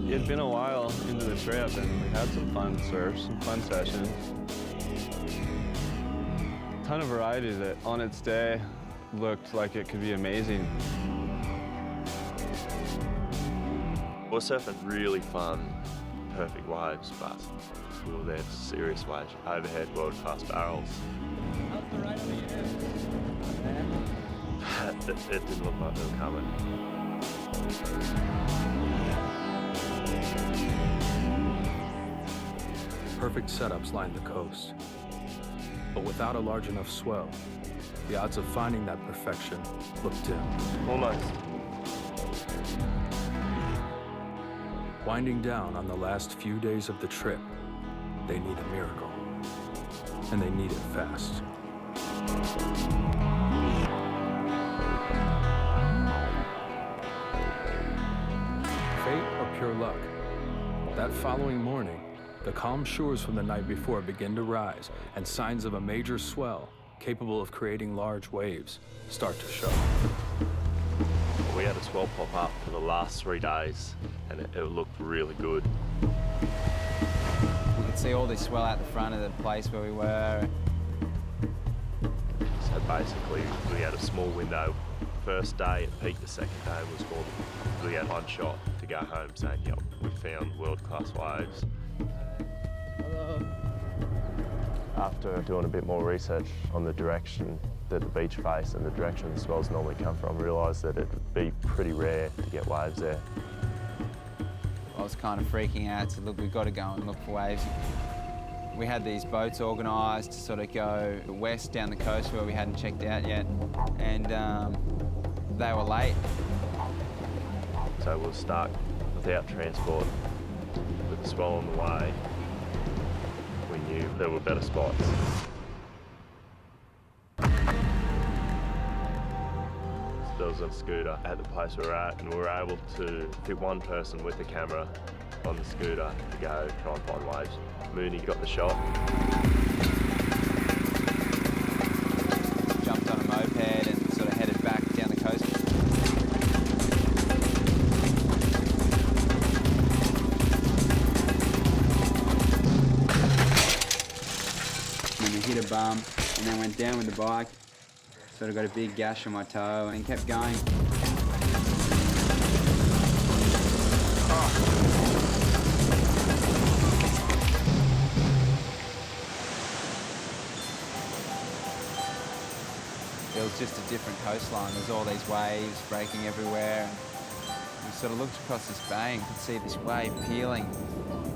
It's been a while into the trip, and we had some fun surfs, some fun sessions. A ton of variety that on its day looked like it could be amazing. We're surfing really fun, perfect waves, but we were there for serious waves. Overhead, world-class barrels. It didn't look like they were coming. Perfect setups line the coast. But without a large enough swell, the odds of finding that perfection look dim. Almost. Winding down on the last few days of the trip, they need a miracle. And they need it fast. Fate or pure luck? That following morning, the calm shores from the night before begin to rise, and signs of a major swell, capable of creating large waves, start to show. We had a swell pop up for the last 3 days, and it looked really good. We could see all this swell out the front of the place where we were. So basically, we had a small window. First day it peaked, the second day was gone. We had one shot to go home saying, yep, we found world-class waves. After doing a bit more research on the direction that the beach face and the direction the swells normally come from, realised that it would be pretty rare to get waves there. I was kind of freaking out, said, look, we've got to go and look for waves. We had these boats organised to sort of go west down the coast where we hadn't checked out yet, and they were late. So we were stuck without transport, with the swell on the way. We knew there were better spots. There was a scooter at the place we were at, and we were able to fit one person with the camera on the scooter to go try and find waves. Mooney got the shot. Jumped on a moped and sort of headed back down the coast. And we hit a bump and then went down with the bike. Sort of got a big gash on my toe and kept going. It was just a different coastline. There's all these waves breaking everywhere. We sort of looked across this bay and could see this wave peeling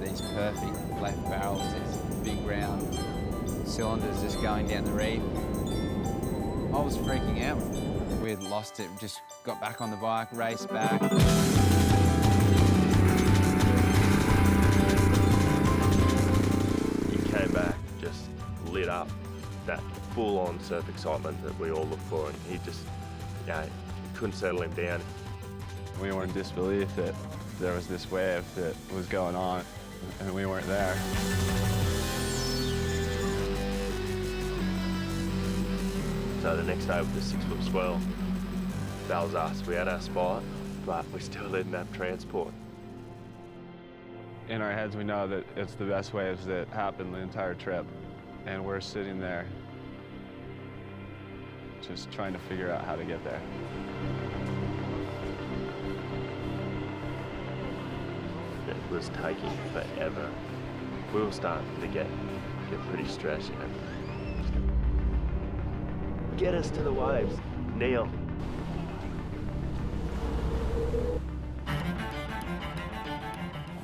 these perfect black barrels, these big round cylinders just going down the reef. I was freaking out. We had lost it, just got back on the bike, raced back. He came back, just lit up, that full-on surf excitement that we all look for, and he just, you know, couldn't settle him down. We were in disbelief that there was this wave that was going on, and we weren't there. So the next day with the 6-foot swell, that was us. We had our spot, but we still didn't have transport. In our heads, we know that it's the best waves that happened the entire trip, and we're sitting there just trying to figure out how to get there. It was taking forever. We were starting to get pretty stressed, you know. Get us to the waves, Neil.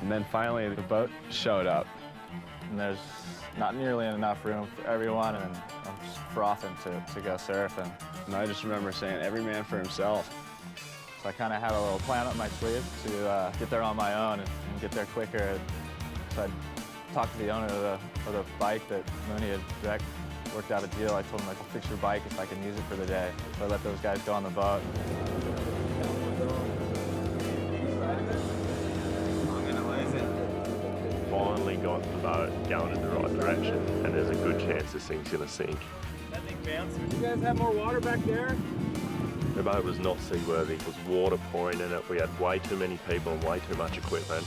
And then finally, the boat showed up. And there's not nearly enough room for everyone, and I'm just frothing to go surfing. And I just remember saying, every man for himself. So I kind of had a little plan up my sleeve to get there on my own and get there quicker. So I talked to the owner of the bike that Mooney had wrecked, worked out a deal. I told him I could fix your bike if I can use it for the day. So I let those guys go on the boat. Finally got the boat going in the right direction, and there's a good chance this thing's gonna sink. That thing bounced. Do you guys have more water back there? The boat was not seaworthy. There was water pouring in it. We had way too many people and way too much equipment.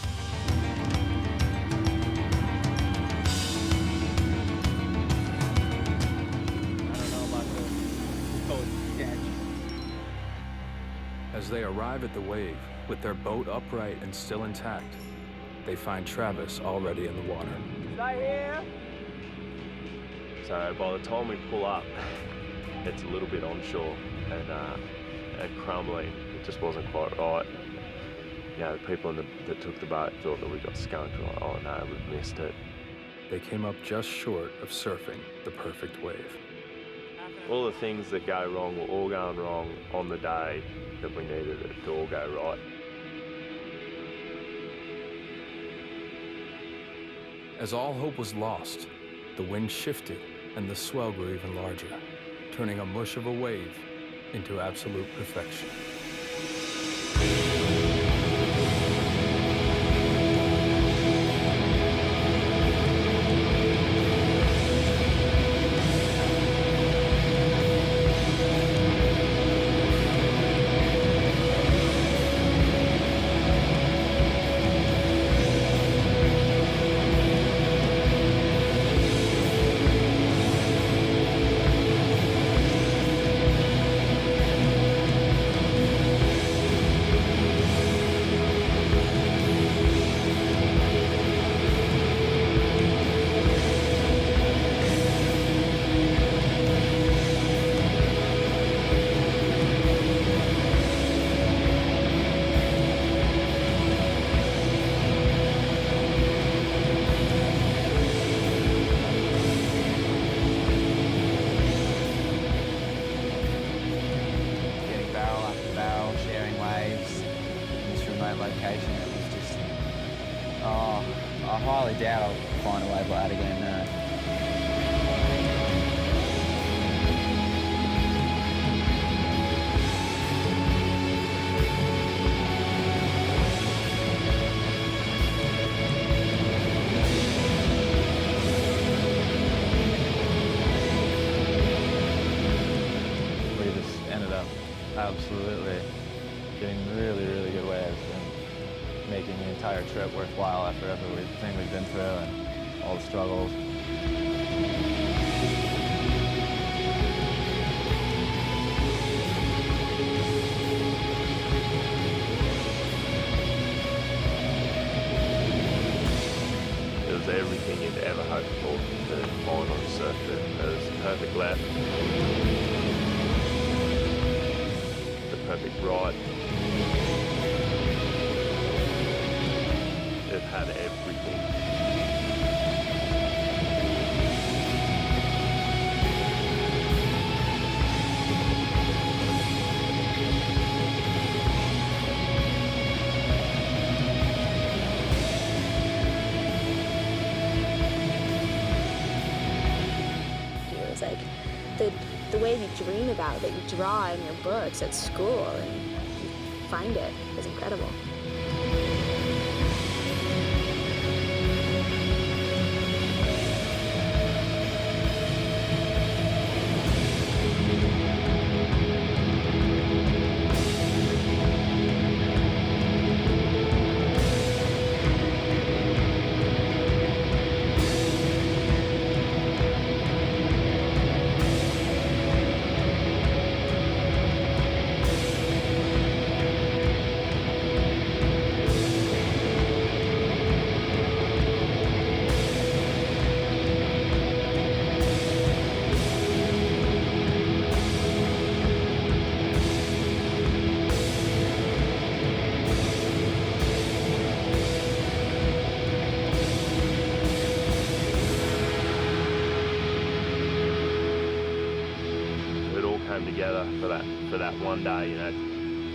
As they arrive at the wave, with their boat upright and still intact, they find Travis already in the water. Stay here. So by the time we pull up, it's a little bit onshore and crumbling. It just wasn't quite right. You know, the people that took the boat thought that we got skunked. We're like, oh no, we've missed it. They came up just short of surfing the perfect wave. All the things that go wrong were all going wrong on the day that we needed it to all go right. As all hope was lost, the wind shifted and the swell grew even larger, turning a mush of a wave into absolute perfection. Absolutely getting really, really good waves and making the entire trip worthwhile after everything we've been through and all the struggles. It was everything you'd ever hoped for to find on a surf trip. It was perfect left. Perfect ride. It had everything. It was like the wave you dream about, that you draw in your books at school, and you find it is incredible. for that one day, you know,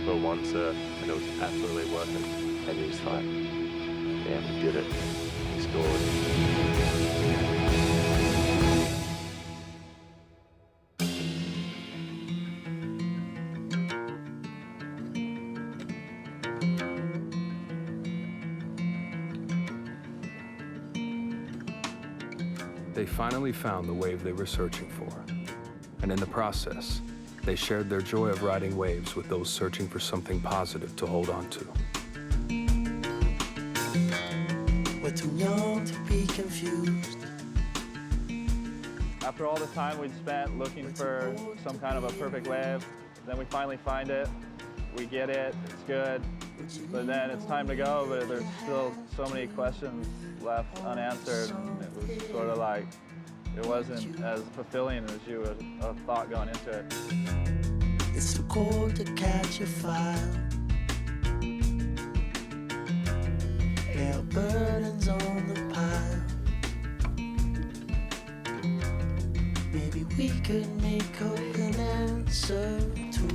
for one surf, and it was absolutely worth it. And he's like, yeah, we did it. He scored. They finally found the wave they were searching for. And in the process, they shared their joy of riding waves with those searching for something positive to hold on to. We're too young to be confused. After all the time we'd spent looking for some kind of a perfect wave, then we finally find it, we get it, it's good, but then it's time to go, but there's still so many questions left unanswered. It was sort of like, it wasn't as fulfilling as you would have thought going into it. It's too cold to catch a fire. There are burdens on the pile. Maybe we could make up an answer to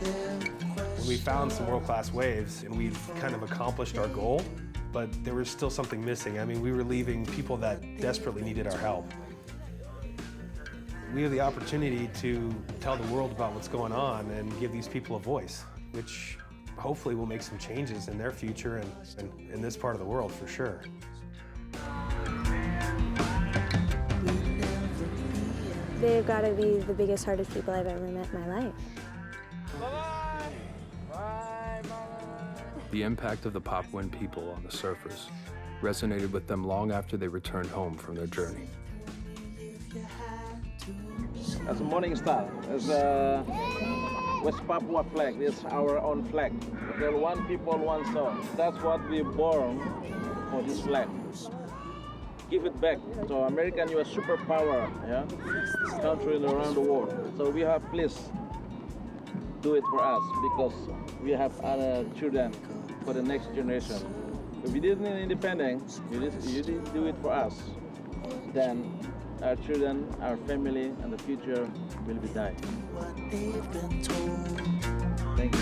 their question. We found some world-class waves, and we've kind of accomplished our goal, but there was still something missing. I mean, we were leaving people that desperately needed our help. We have the opportunity to tell the world about what's going on and give these people a voice, which hopefully will make some changes in their future and in this part of the world for sure. They've got to be the biggest, hardest people I've ever met in my life. The impact of the Papuan people on the surfers resonated with them long after they returned home from their journey. That's a morning star. It's a West Papua flag. It's our own flag. There one people, one song. That's what we born for this flag. Give it back. So American, you are superpower, yeah? Country around the world. So we have, please, do it for us because we have other children for the next generation. If we didn't need independence, you didn't do it for us, then our children, our family, and the future will be dying. Thank you.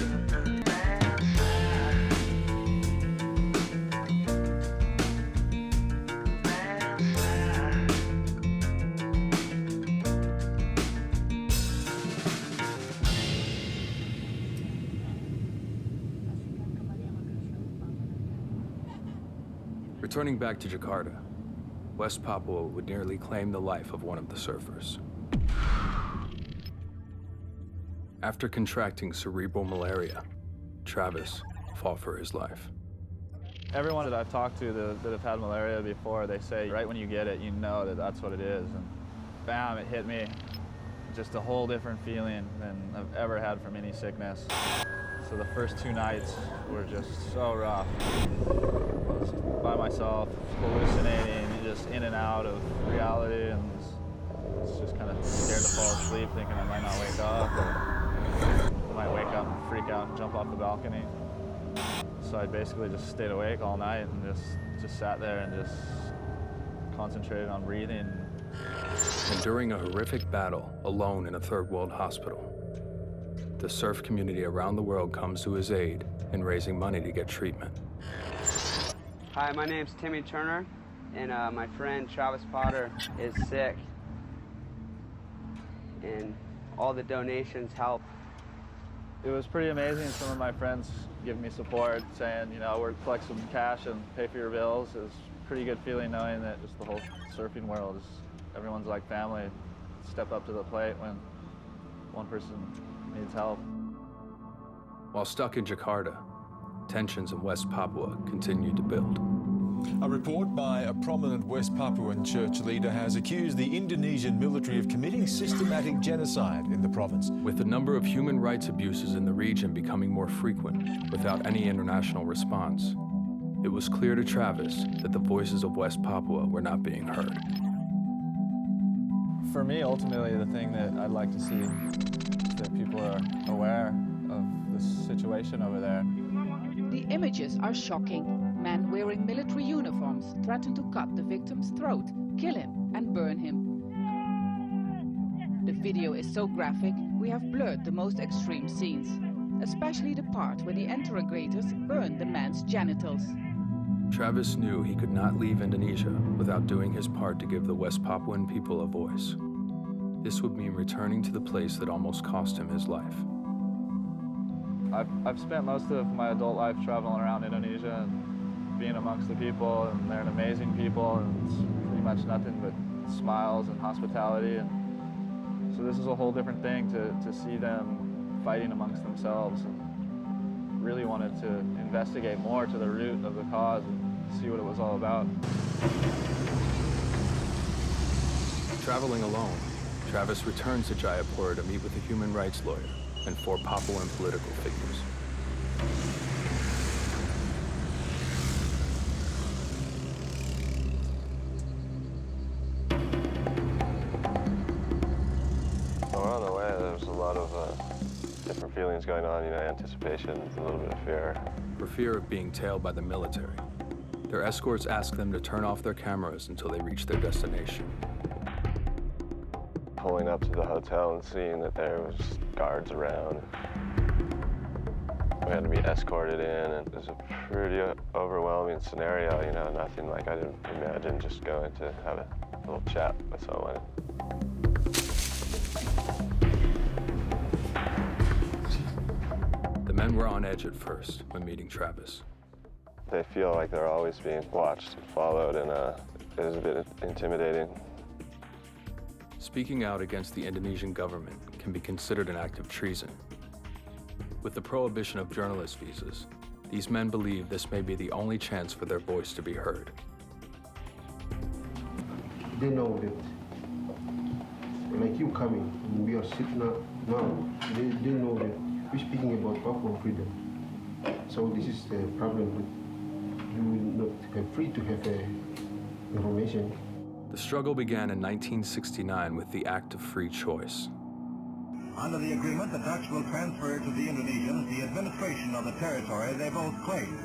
Returning back to Jakarta, West Papua would nearly claim the life of one of the surfers. After contracting cerebral malaria, Travis fought for his life. Everyone that I've talked to that have had malaria before, they say right when you get it, you know that that's what it is. And bam, it hit me. Just a whole different feeling than I've ever had from any sickness. So the first 2 nights were just so rough. I was by myself, hallucinating, just in and out of reality, and was just kind of scared to fall asleep, thinking I might not wake up, or I might wake up and freak out and jump off the balcony. So I basically just stayed awake all night and just sat there and just concentrated on breathing. Enduring a horrific battle alone in a third world hospital, the surf community around the world comes to his aid in raising money to get treatment. Hi, my name's Timmy Turner, and my friend Travis Potter is sick. And all the donations help. It was pretty amazing. Some of my friends giving me support, saying, you know, we'll collect some cash and pay for your bills. It was a pretty good feeling knowing that just the whole surfing world is, everyone's like family. Step up to the plate when one person needs help. While stuck in Jakarta, tensions in West Papua continued to build. A report by a prominent West Papuan church leader has accused the Indonesian military of committing systematic genocide in the province. With the number of human rights abuses in the region becoming more frequent without any international response, it was clear to Travis that the voices of West Papua were not being heard. For me, ultimately, the thing that I'd like to see is that people are aware of the situation over there. The images are shocking. Men wearing military uniforms threaten to cut the victim's throat, kill him, and burn him. The video is so graphic, we have blurred the most extreme scenes, especially the part where the interrogators burn the man's genitals. Travis knew he could not leave Indonesia without doing his part to give the West Papuan people a voice. This would mean returning to the place that almost cost him his life. I've spent most of my adult life traveling around Indonesia and being amongst the people, and they're an amazing people, and it's pretty much nothing but smiles and hospitality. And so this is a whole different thing to see them fighting amongst themselves. And really wanted to investigate more to the root of the cause and see what it was all about. Traveling alone, Travis returns to Jayapura to meet with a human rights lawyer and 4 Papuan political figures. Well, on the way, there's a lot of different feelings going on, anticipation, a little bit of fear. For fear of being tailed by the military, their escorts ask them to turn off their cameras until they reach their destination. Pulling up to the hotel and seeing that there was guards around. We had to be escorted in, and it was a pretty overwhelming scenario, nothing like I didn't imagine, just going to have a little chat with someone. The men were on edge at first when meeting Travis. They feel like they're always being watched and followed, and it is a bit intimidating. Speaking out against the Indonesian government can be considered an act of treason. With the prohibition of journalist visas, these men believe this may be the only chance for their voice to be heard. They know that, like you coming, and we are sitting now, they know that we're speaking about Papua freedom. So this is the problem, that you will not have free to have information. The struggle began in 1969 with the Act of Free Choice. Under the agreement, the Dutch will transfer to the Indonesians the administration of the territory they both claim.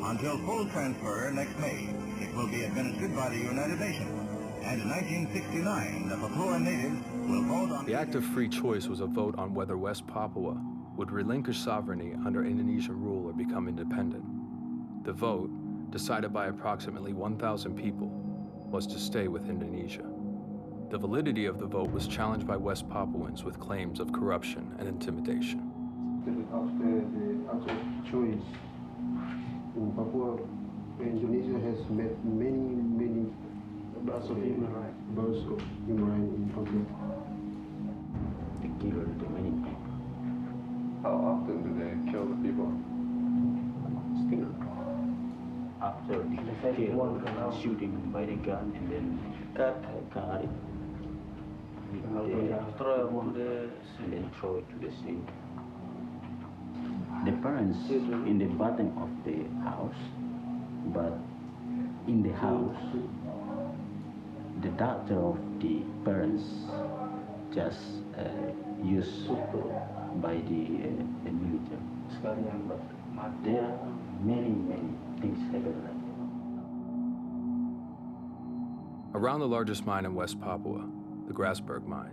Until full transfer next May, it will be administered by the United Nations. And in 1969, the Papuan natives will vote on... The Act of Free Choice was a vote on whether West Papua would relinquish sovereignty under Indonesian rule or become independent. The vote, decided by approximately 1,000 people, was to stay with Indonesia. The validity of the vote was challenged by West Papuans with claims of corruption and intimidation. After the Act of Choice in Papua, Indonesia has met many lots of human rights in Papua. They killed many people. How often do they kill the people? Still. After they kill, shooting by the gun and then carry. And then throw it to the sea. The parents in the bottom of the house, but in the house, the daughter of the parents just used by the military. But there are many things happen like that. Around the largest mine in West Papua, the Grasberg mine,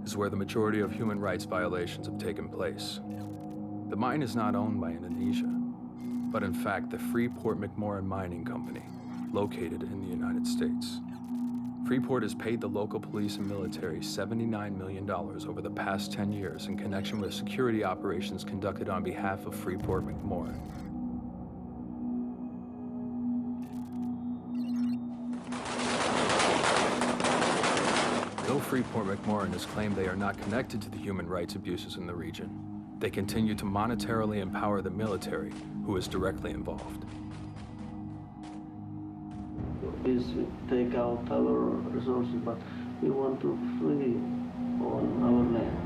is where the majority of human rights violations have taken place. The mine is not owned by Indonesia, but in fact the Freeport-McMoran Mining Company, located in the United States. Freeport has paid the local police and military $79 million over the past 10 years in connection with security operations conducted on behalf of Freeport-McMoran. Though Freeport-McMoran has claimed they are not connected to the human rights abuses in the region, they continue to monetarily empower the military, who is directly involved. Is take out our resources, but we want to free on our land.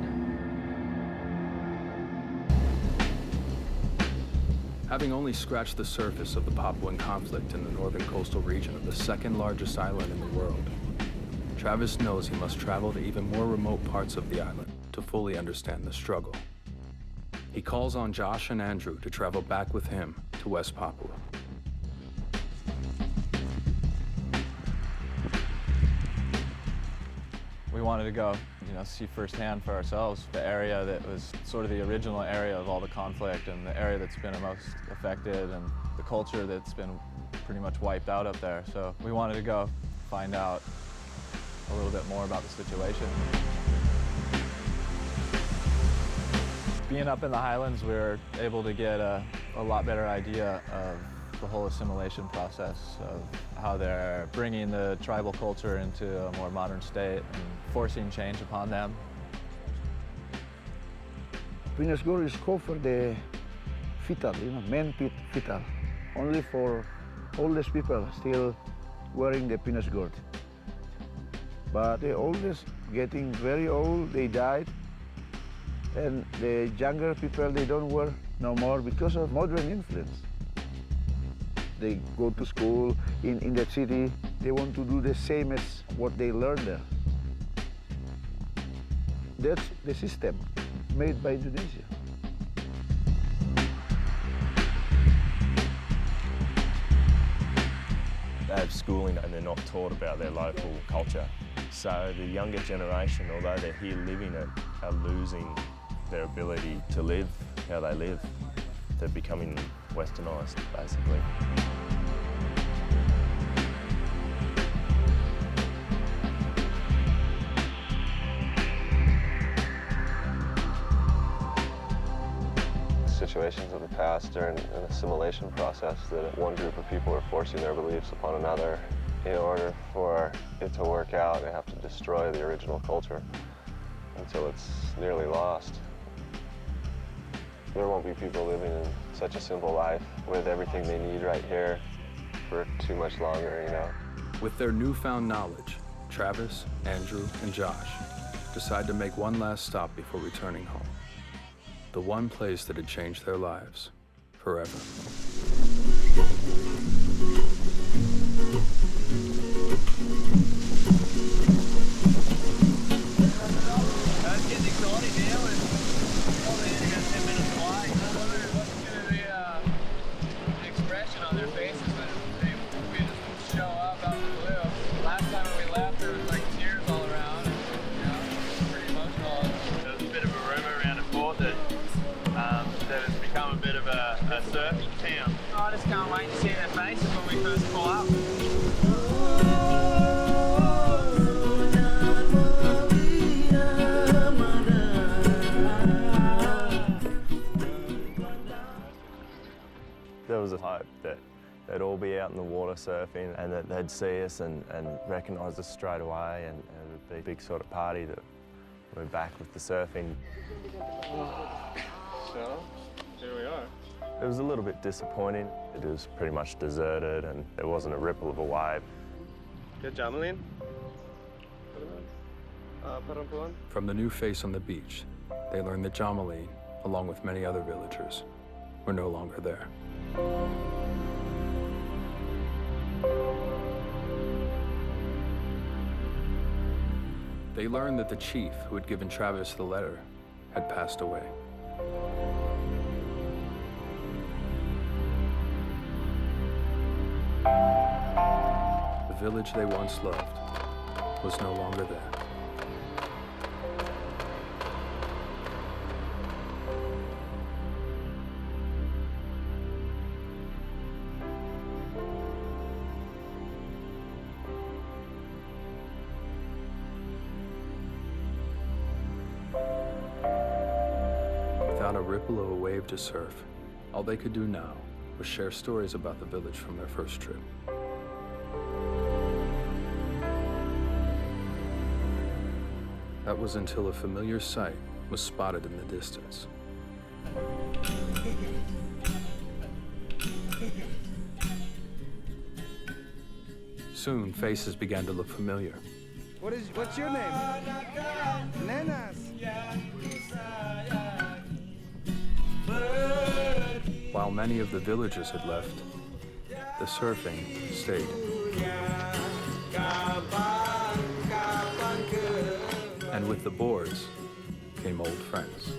Having only scratched the surface of the Papuan conflict in the northern coastal region of the second largest island in the world, Travis knows he must travel to even more remote parts of the island to fully understand the struggle. He calls on Josh and Andrew to travel back with him to West Papua. We wanted to go see firsthand for ourselves the area that was sort of the original area of all the conflict and the area that's been the most affected and the culture that's been pretty much wiped out up there. So we wanted to go find out a little bit more about the situation. Being up in the highlands, we were able to get a lot better idea of the whole assimilation process of how they're bringing the tribal culture into a more modern state and forcing change upon them. Pinus Gore is called for the fetal, men fetal. Only for oldest people still wearing the Pinus Gore. But the oldest getting very old, they died. And the younger people, they don't wear no more because of modern influence. They go to school in that city, they want to do the same as what they learned there. That's the system made by Indonesia. They have schooling and they're not taught about their local culture. So the younger generation, although they're here living it, are losing their ability to live how they live. They're becoming westernised, basically. Situations of the past are an assimilation process that one group of people are forcing their beliefs upon another. In order for it to work out, they have to destroy the original culture until it's nearly lost. There won't be people living in such a simple life with everything they need right here for too much longer, With their newfound knowledge, Travis, Andrew, and Josh decide to make one last stop before returning home. The one place that had changed their lives forever. That's getting exciting now, and probably only about 10 minutes away. I wonder what's going to be the expression on their faces when we just show up out of the blue. Last time when we left, there was like tears all around, and it's pretty emotional. There's a bit of a rumor around the fort that it's become a bit of a surfing town. I just can't wait to see their faces when we first pull up. There was a hope that they'd all be out in the water surfing and that they'd see us and recognise us straight away, and it would be a big sort of party that we're back with the surfing. So, here we are. It was a little bit disappointing. It was pretty much deserted and there wasn't a ripple of a wave. Jamalin? From the new face on the beach, they learned that Jamalin, along with many other villagers, were no longer there. They learned that the chief who had given Travis the letter had passed away. The village they once loved was no longer there. Without a ripple of a wave to surf, all they could do now was share stories about the village from their first trip. That was until a familiar sight was spotted in the distance. Soon, faces began to look familiar. What's your name? Nenas. While many of the villagers had left, the surfing stayed. And with the boards came old friends.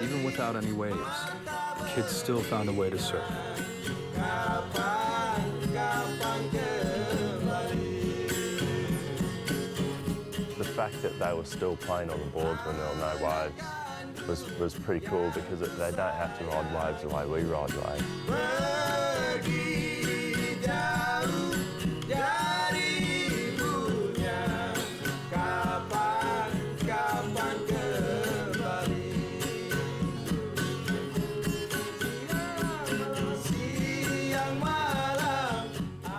Even without any waves, the kids still found a way to surf. The fact that they were still playing on the boards when there were no waves was pretty cool, because they don't have to ride waves the way we ride waves.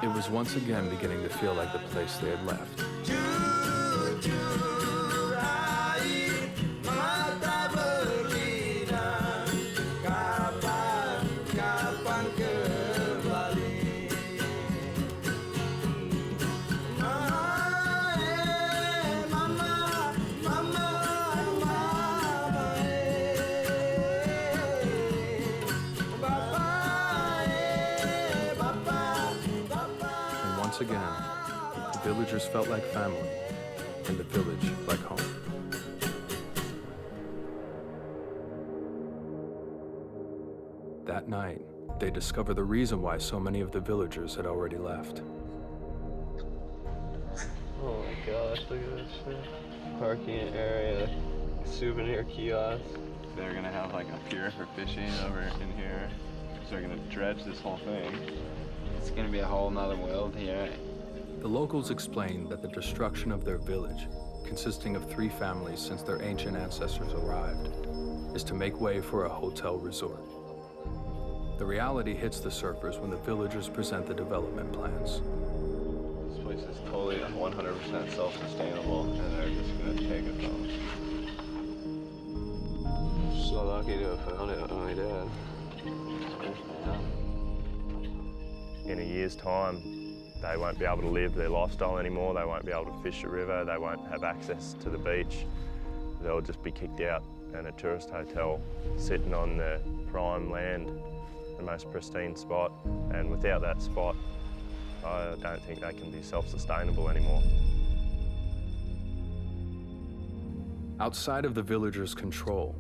It was once again beginning to feel like the place they had left. Once again, the villagers felt like family, and the village like home. That night, they discovered the reason why so many of the villagers had already left. Oh my gosh, look at this shit. Parking area, souvenir kiosk. They're gonna have like a pier for fishing over in here. So they're gonna dredge this whole thing. It's gonna be a whole nother world here. The locals explained that the destruction of their village, consisting of 3 families since their ancient ancestors arrived, is to make way for a hotel resort. The reality hits the surfers when the villagers present the development plans. This place is totally 100% self-sustainable, and they're just gonna take it from us. So lucky to have found it, oh my dad. In a year's time, they won't be able to live their lifestyle anymore. They won't be able to fish the river. They won't have access to the beach. They'll just be kicked out in a tourist hotel, sitting on the prime land, the most pristine spot. And without that spot, I don't think they can be self-sustainable anymore. Outside of the villagers' control,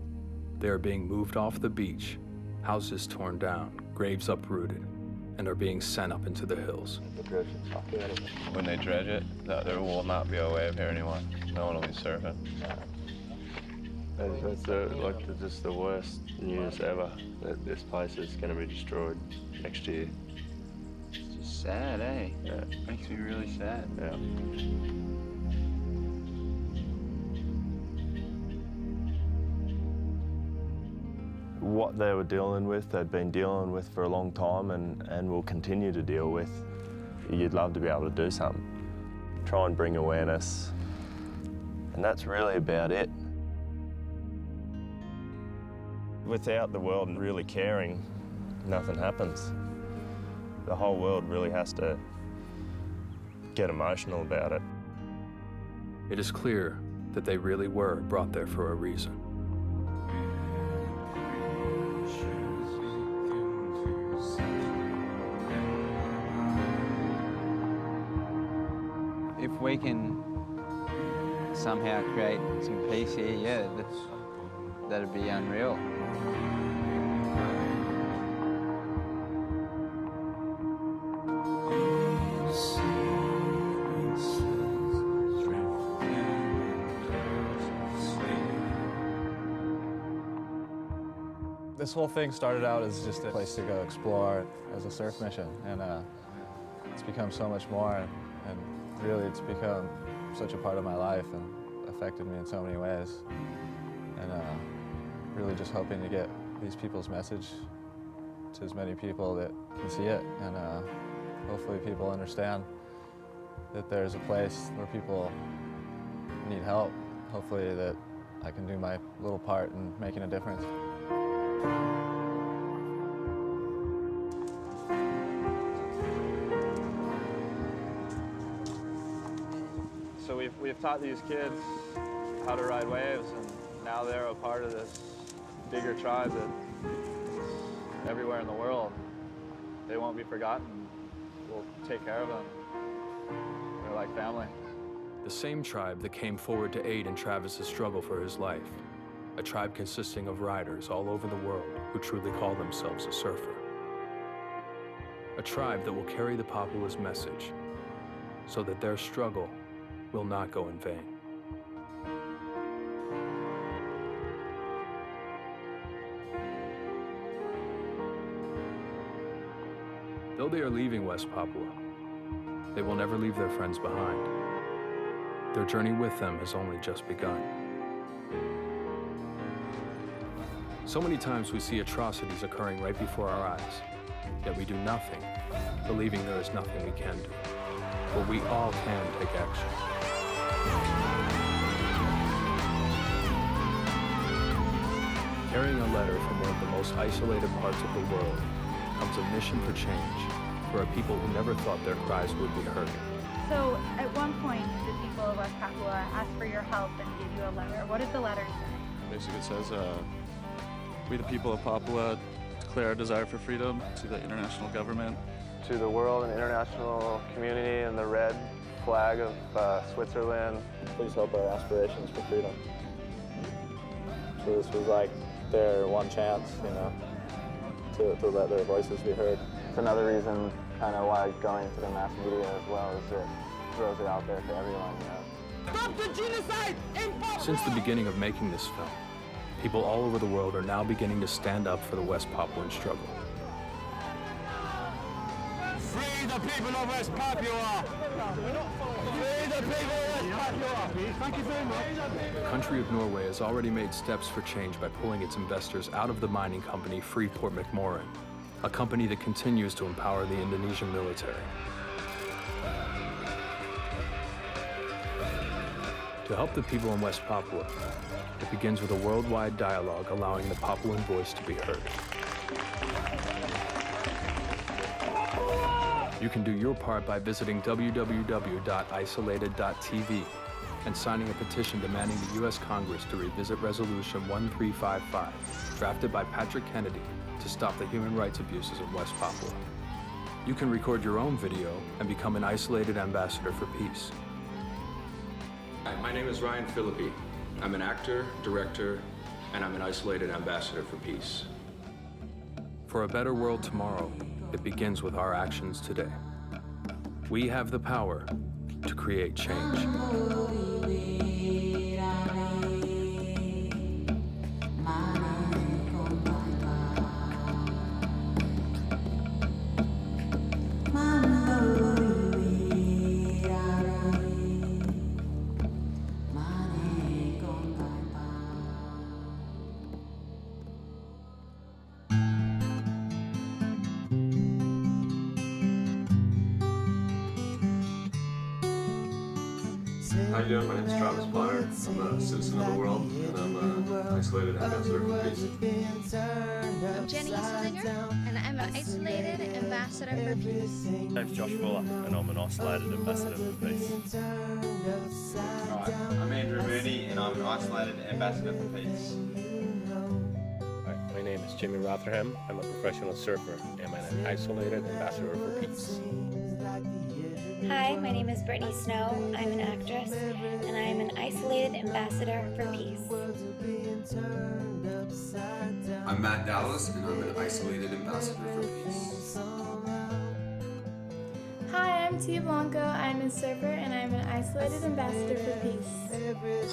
they are being moved off the beach, houses torn down, graves uprooted, and are being sent up into the hills. When they dredge it, there will not be a wave here anymore. No one will be surfing. That's just the worst news ever, that this place is going to be destroyed next year. It's just sad, eh? Yeah. Makes me really sad. Yeah. What they were dealing with, they'd been dealing with for a long time and will continue to deal with. You'd love to be able to do something. Try and bring awareness, and that's really about it. Without the world really caring, nothing happens. The whole world really has to get emotional about it. It is clear that they really were brought there for a reason. If we can somehow create some peace here, yeah, that'd be unreal. This whole thing started out as just a place to go explore as a surf mission, and it's become so much more, and really it's become such a part of my life and affected me in so many ways. And really just hoping to get these people's message to as many people that can see it, and hopefully people understand that there's a place where people need help. Hopefully that I can do my little part in making a difference. So we've taught these kids how to ride waves, and now they're a part of this bigger tribe that's everywhere in the world. They won't be forgotten. We'll take care of them. They're like family. The same tribe that came forward to aid in Travis's struggle for his life. A tribe consisting of riders all over the world who truly call themselves a surfer. A tribe that will carry the Papua's message so that their struggle will not go in vain. Though they are leaving West Papua, they will never leave their friends behind. Their journey with them has only just begun. So many times we see atrocities occurring right before our eyes, yet we do nothing, believing there is nothing we can do. But we all can take action. Carrying a letter from one of the most isolated parts of the world comes a mission for change for a people who never thought their cries would be heard. So at one point, the people of West Papua asked for your help and gave you a letter. What did the letter say? Basically it says, we the people of Papua declare our desire for freedom to the international government. To the world and international community and the red flag of Switzerland. Please help our aspirations for freedom. So this was like their one chance, you know, to let their voices be heard. It's another reason kind of why going to the mass media as well is it throws it out there for everyone, you know. Stop the genocide in Papua! Since the beginning of making this film, people all over the world are now beginning to stand up for the West Papuan struggle. Free the people of West Papua! Free the people of West Papua! Thank you very much. The country of Norway has already made steps for change by pulling its investors out of the mining company Freeport-McMoran, a company that continues to empower the Indonesian military. To help the people in West Papua, it begins with a worldwide dialogue allowing the Papuan voice to be heard. You can do your part by visiting www.isolated.tv and signing a petition demanding the U.S. Congress to revisit Resolution 1355, drafted by Patrick Kennedy, to stop the human rights abuses in West Papua. You can record your own video and become an isolated ambassador for peace. Hi, my name is Ryan Phillippe. I'm an actor, director, and I'm an isolated ambassador for peace. For a better world tomorrow, it begins with our actions today. We have the power to create change. How you doing? My name is Travis Potter. I'm a citizen of the world, and I'm an isolated ambassador for peace. I'm Jenny Useldinger, and I'm an isolated ambassador for peace. My name's Josh Fuller, and I'm an isolated ambassador for peace. Alright, I'm Andrew Mooney, and I'm an isolated ambassador for peace. My name is Jimmy Rotherham. I'm a professional surfer, and I'm an isolated ambassador for peace. Hi, my name is Brittany Snow. I'm an actress, and I am an isolated ambassador for peace. I'm Matt Dallas, and I'm an isolated ambassador for peace. Hi, I'm Tia Blanco. I'm a surfer, and I'm an isolated ambassador for peace.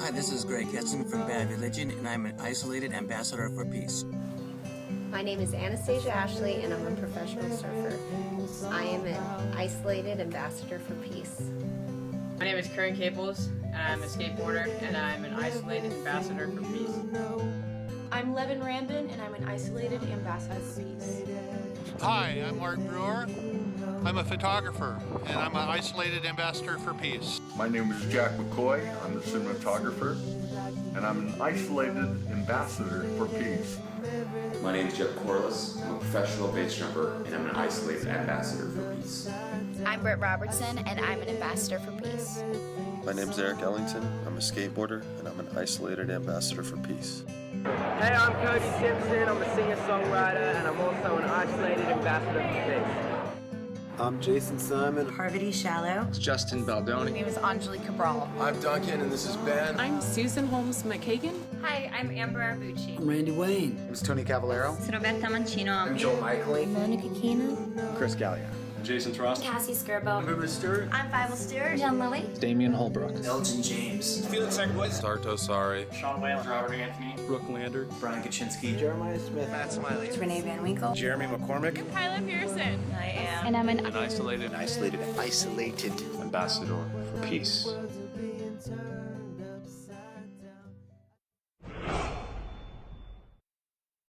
Hi, this is Greg Hetzen from Bad Religion, and I'm an isolated ambassador for peace. My name is Anastasia Ashley, and I'm a professional surfer. I am an isolated ambassador for peace. My name is Karen Caples, and I'm a skateboarder, and I'm an isolated ambassador for peace. I'm Levin Rambin, and I'm an isolated ambassador for peace. Hi, I'm Mark Brewer. I'm a photographer, and I'm an isolated ambassador for peace. My name is Jack McCoy. I'm a cinematographer, and I'm an isolated ambassador for peace. My name is Jeff Corliss. I'm a professional base jumper, and I'm an isolated ambassador for peace. I'm Britt Robertson, and I'm an ambassador for peace. My name is Eric Ellington. I'm a skateboarder, and I'm an isolated ambassador for peace. Hey, I'm Cody Simpson. I'm a singer-songwriter, and I'm also an isolated ambassador for peace. I'm Jason Simon. Parvati Shallow. It's Justin Baldoni. My name is Anjali Cabral. I'm Duncan, and this is Ben. I'm Susan Holmes McKagan. Hi, I'm Amber Arbucci. I'm Randy Wayne. I'm Tony Cavallero. It's Roberta Mancino. I'm Joel Michael. Monica Keenan. Chris Gallia. Jason Trost. Cassie Skirbo. I'm Ruben Stewart. I'm Fievel Stewart. Jen Lilly. Damian Holbrook. Elgin James. Felix Eggleston. Sarto Sari. Sean Whalen. Robert Anthony. Brooke Lander. Brian Kaczynski. Jeremiah Smith. Matt Smiley. It's Renee Van Winkle. Jeremy McCormick. Kyla Pearson. I am. And I'm an isolated ambassador for peace.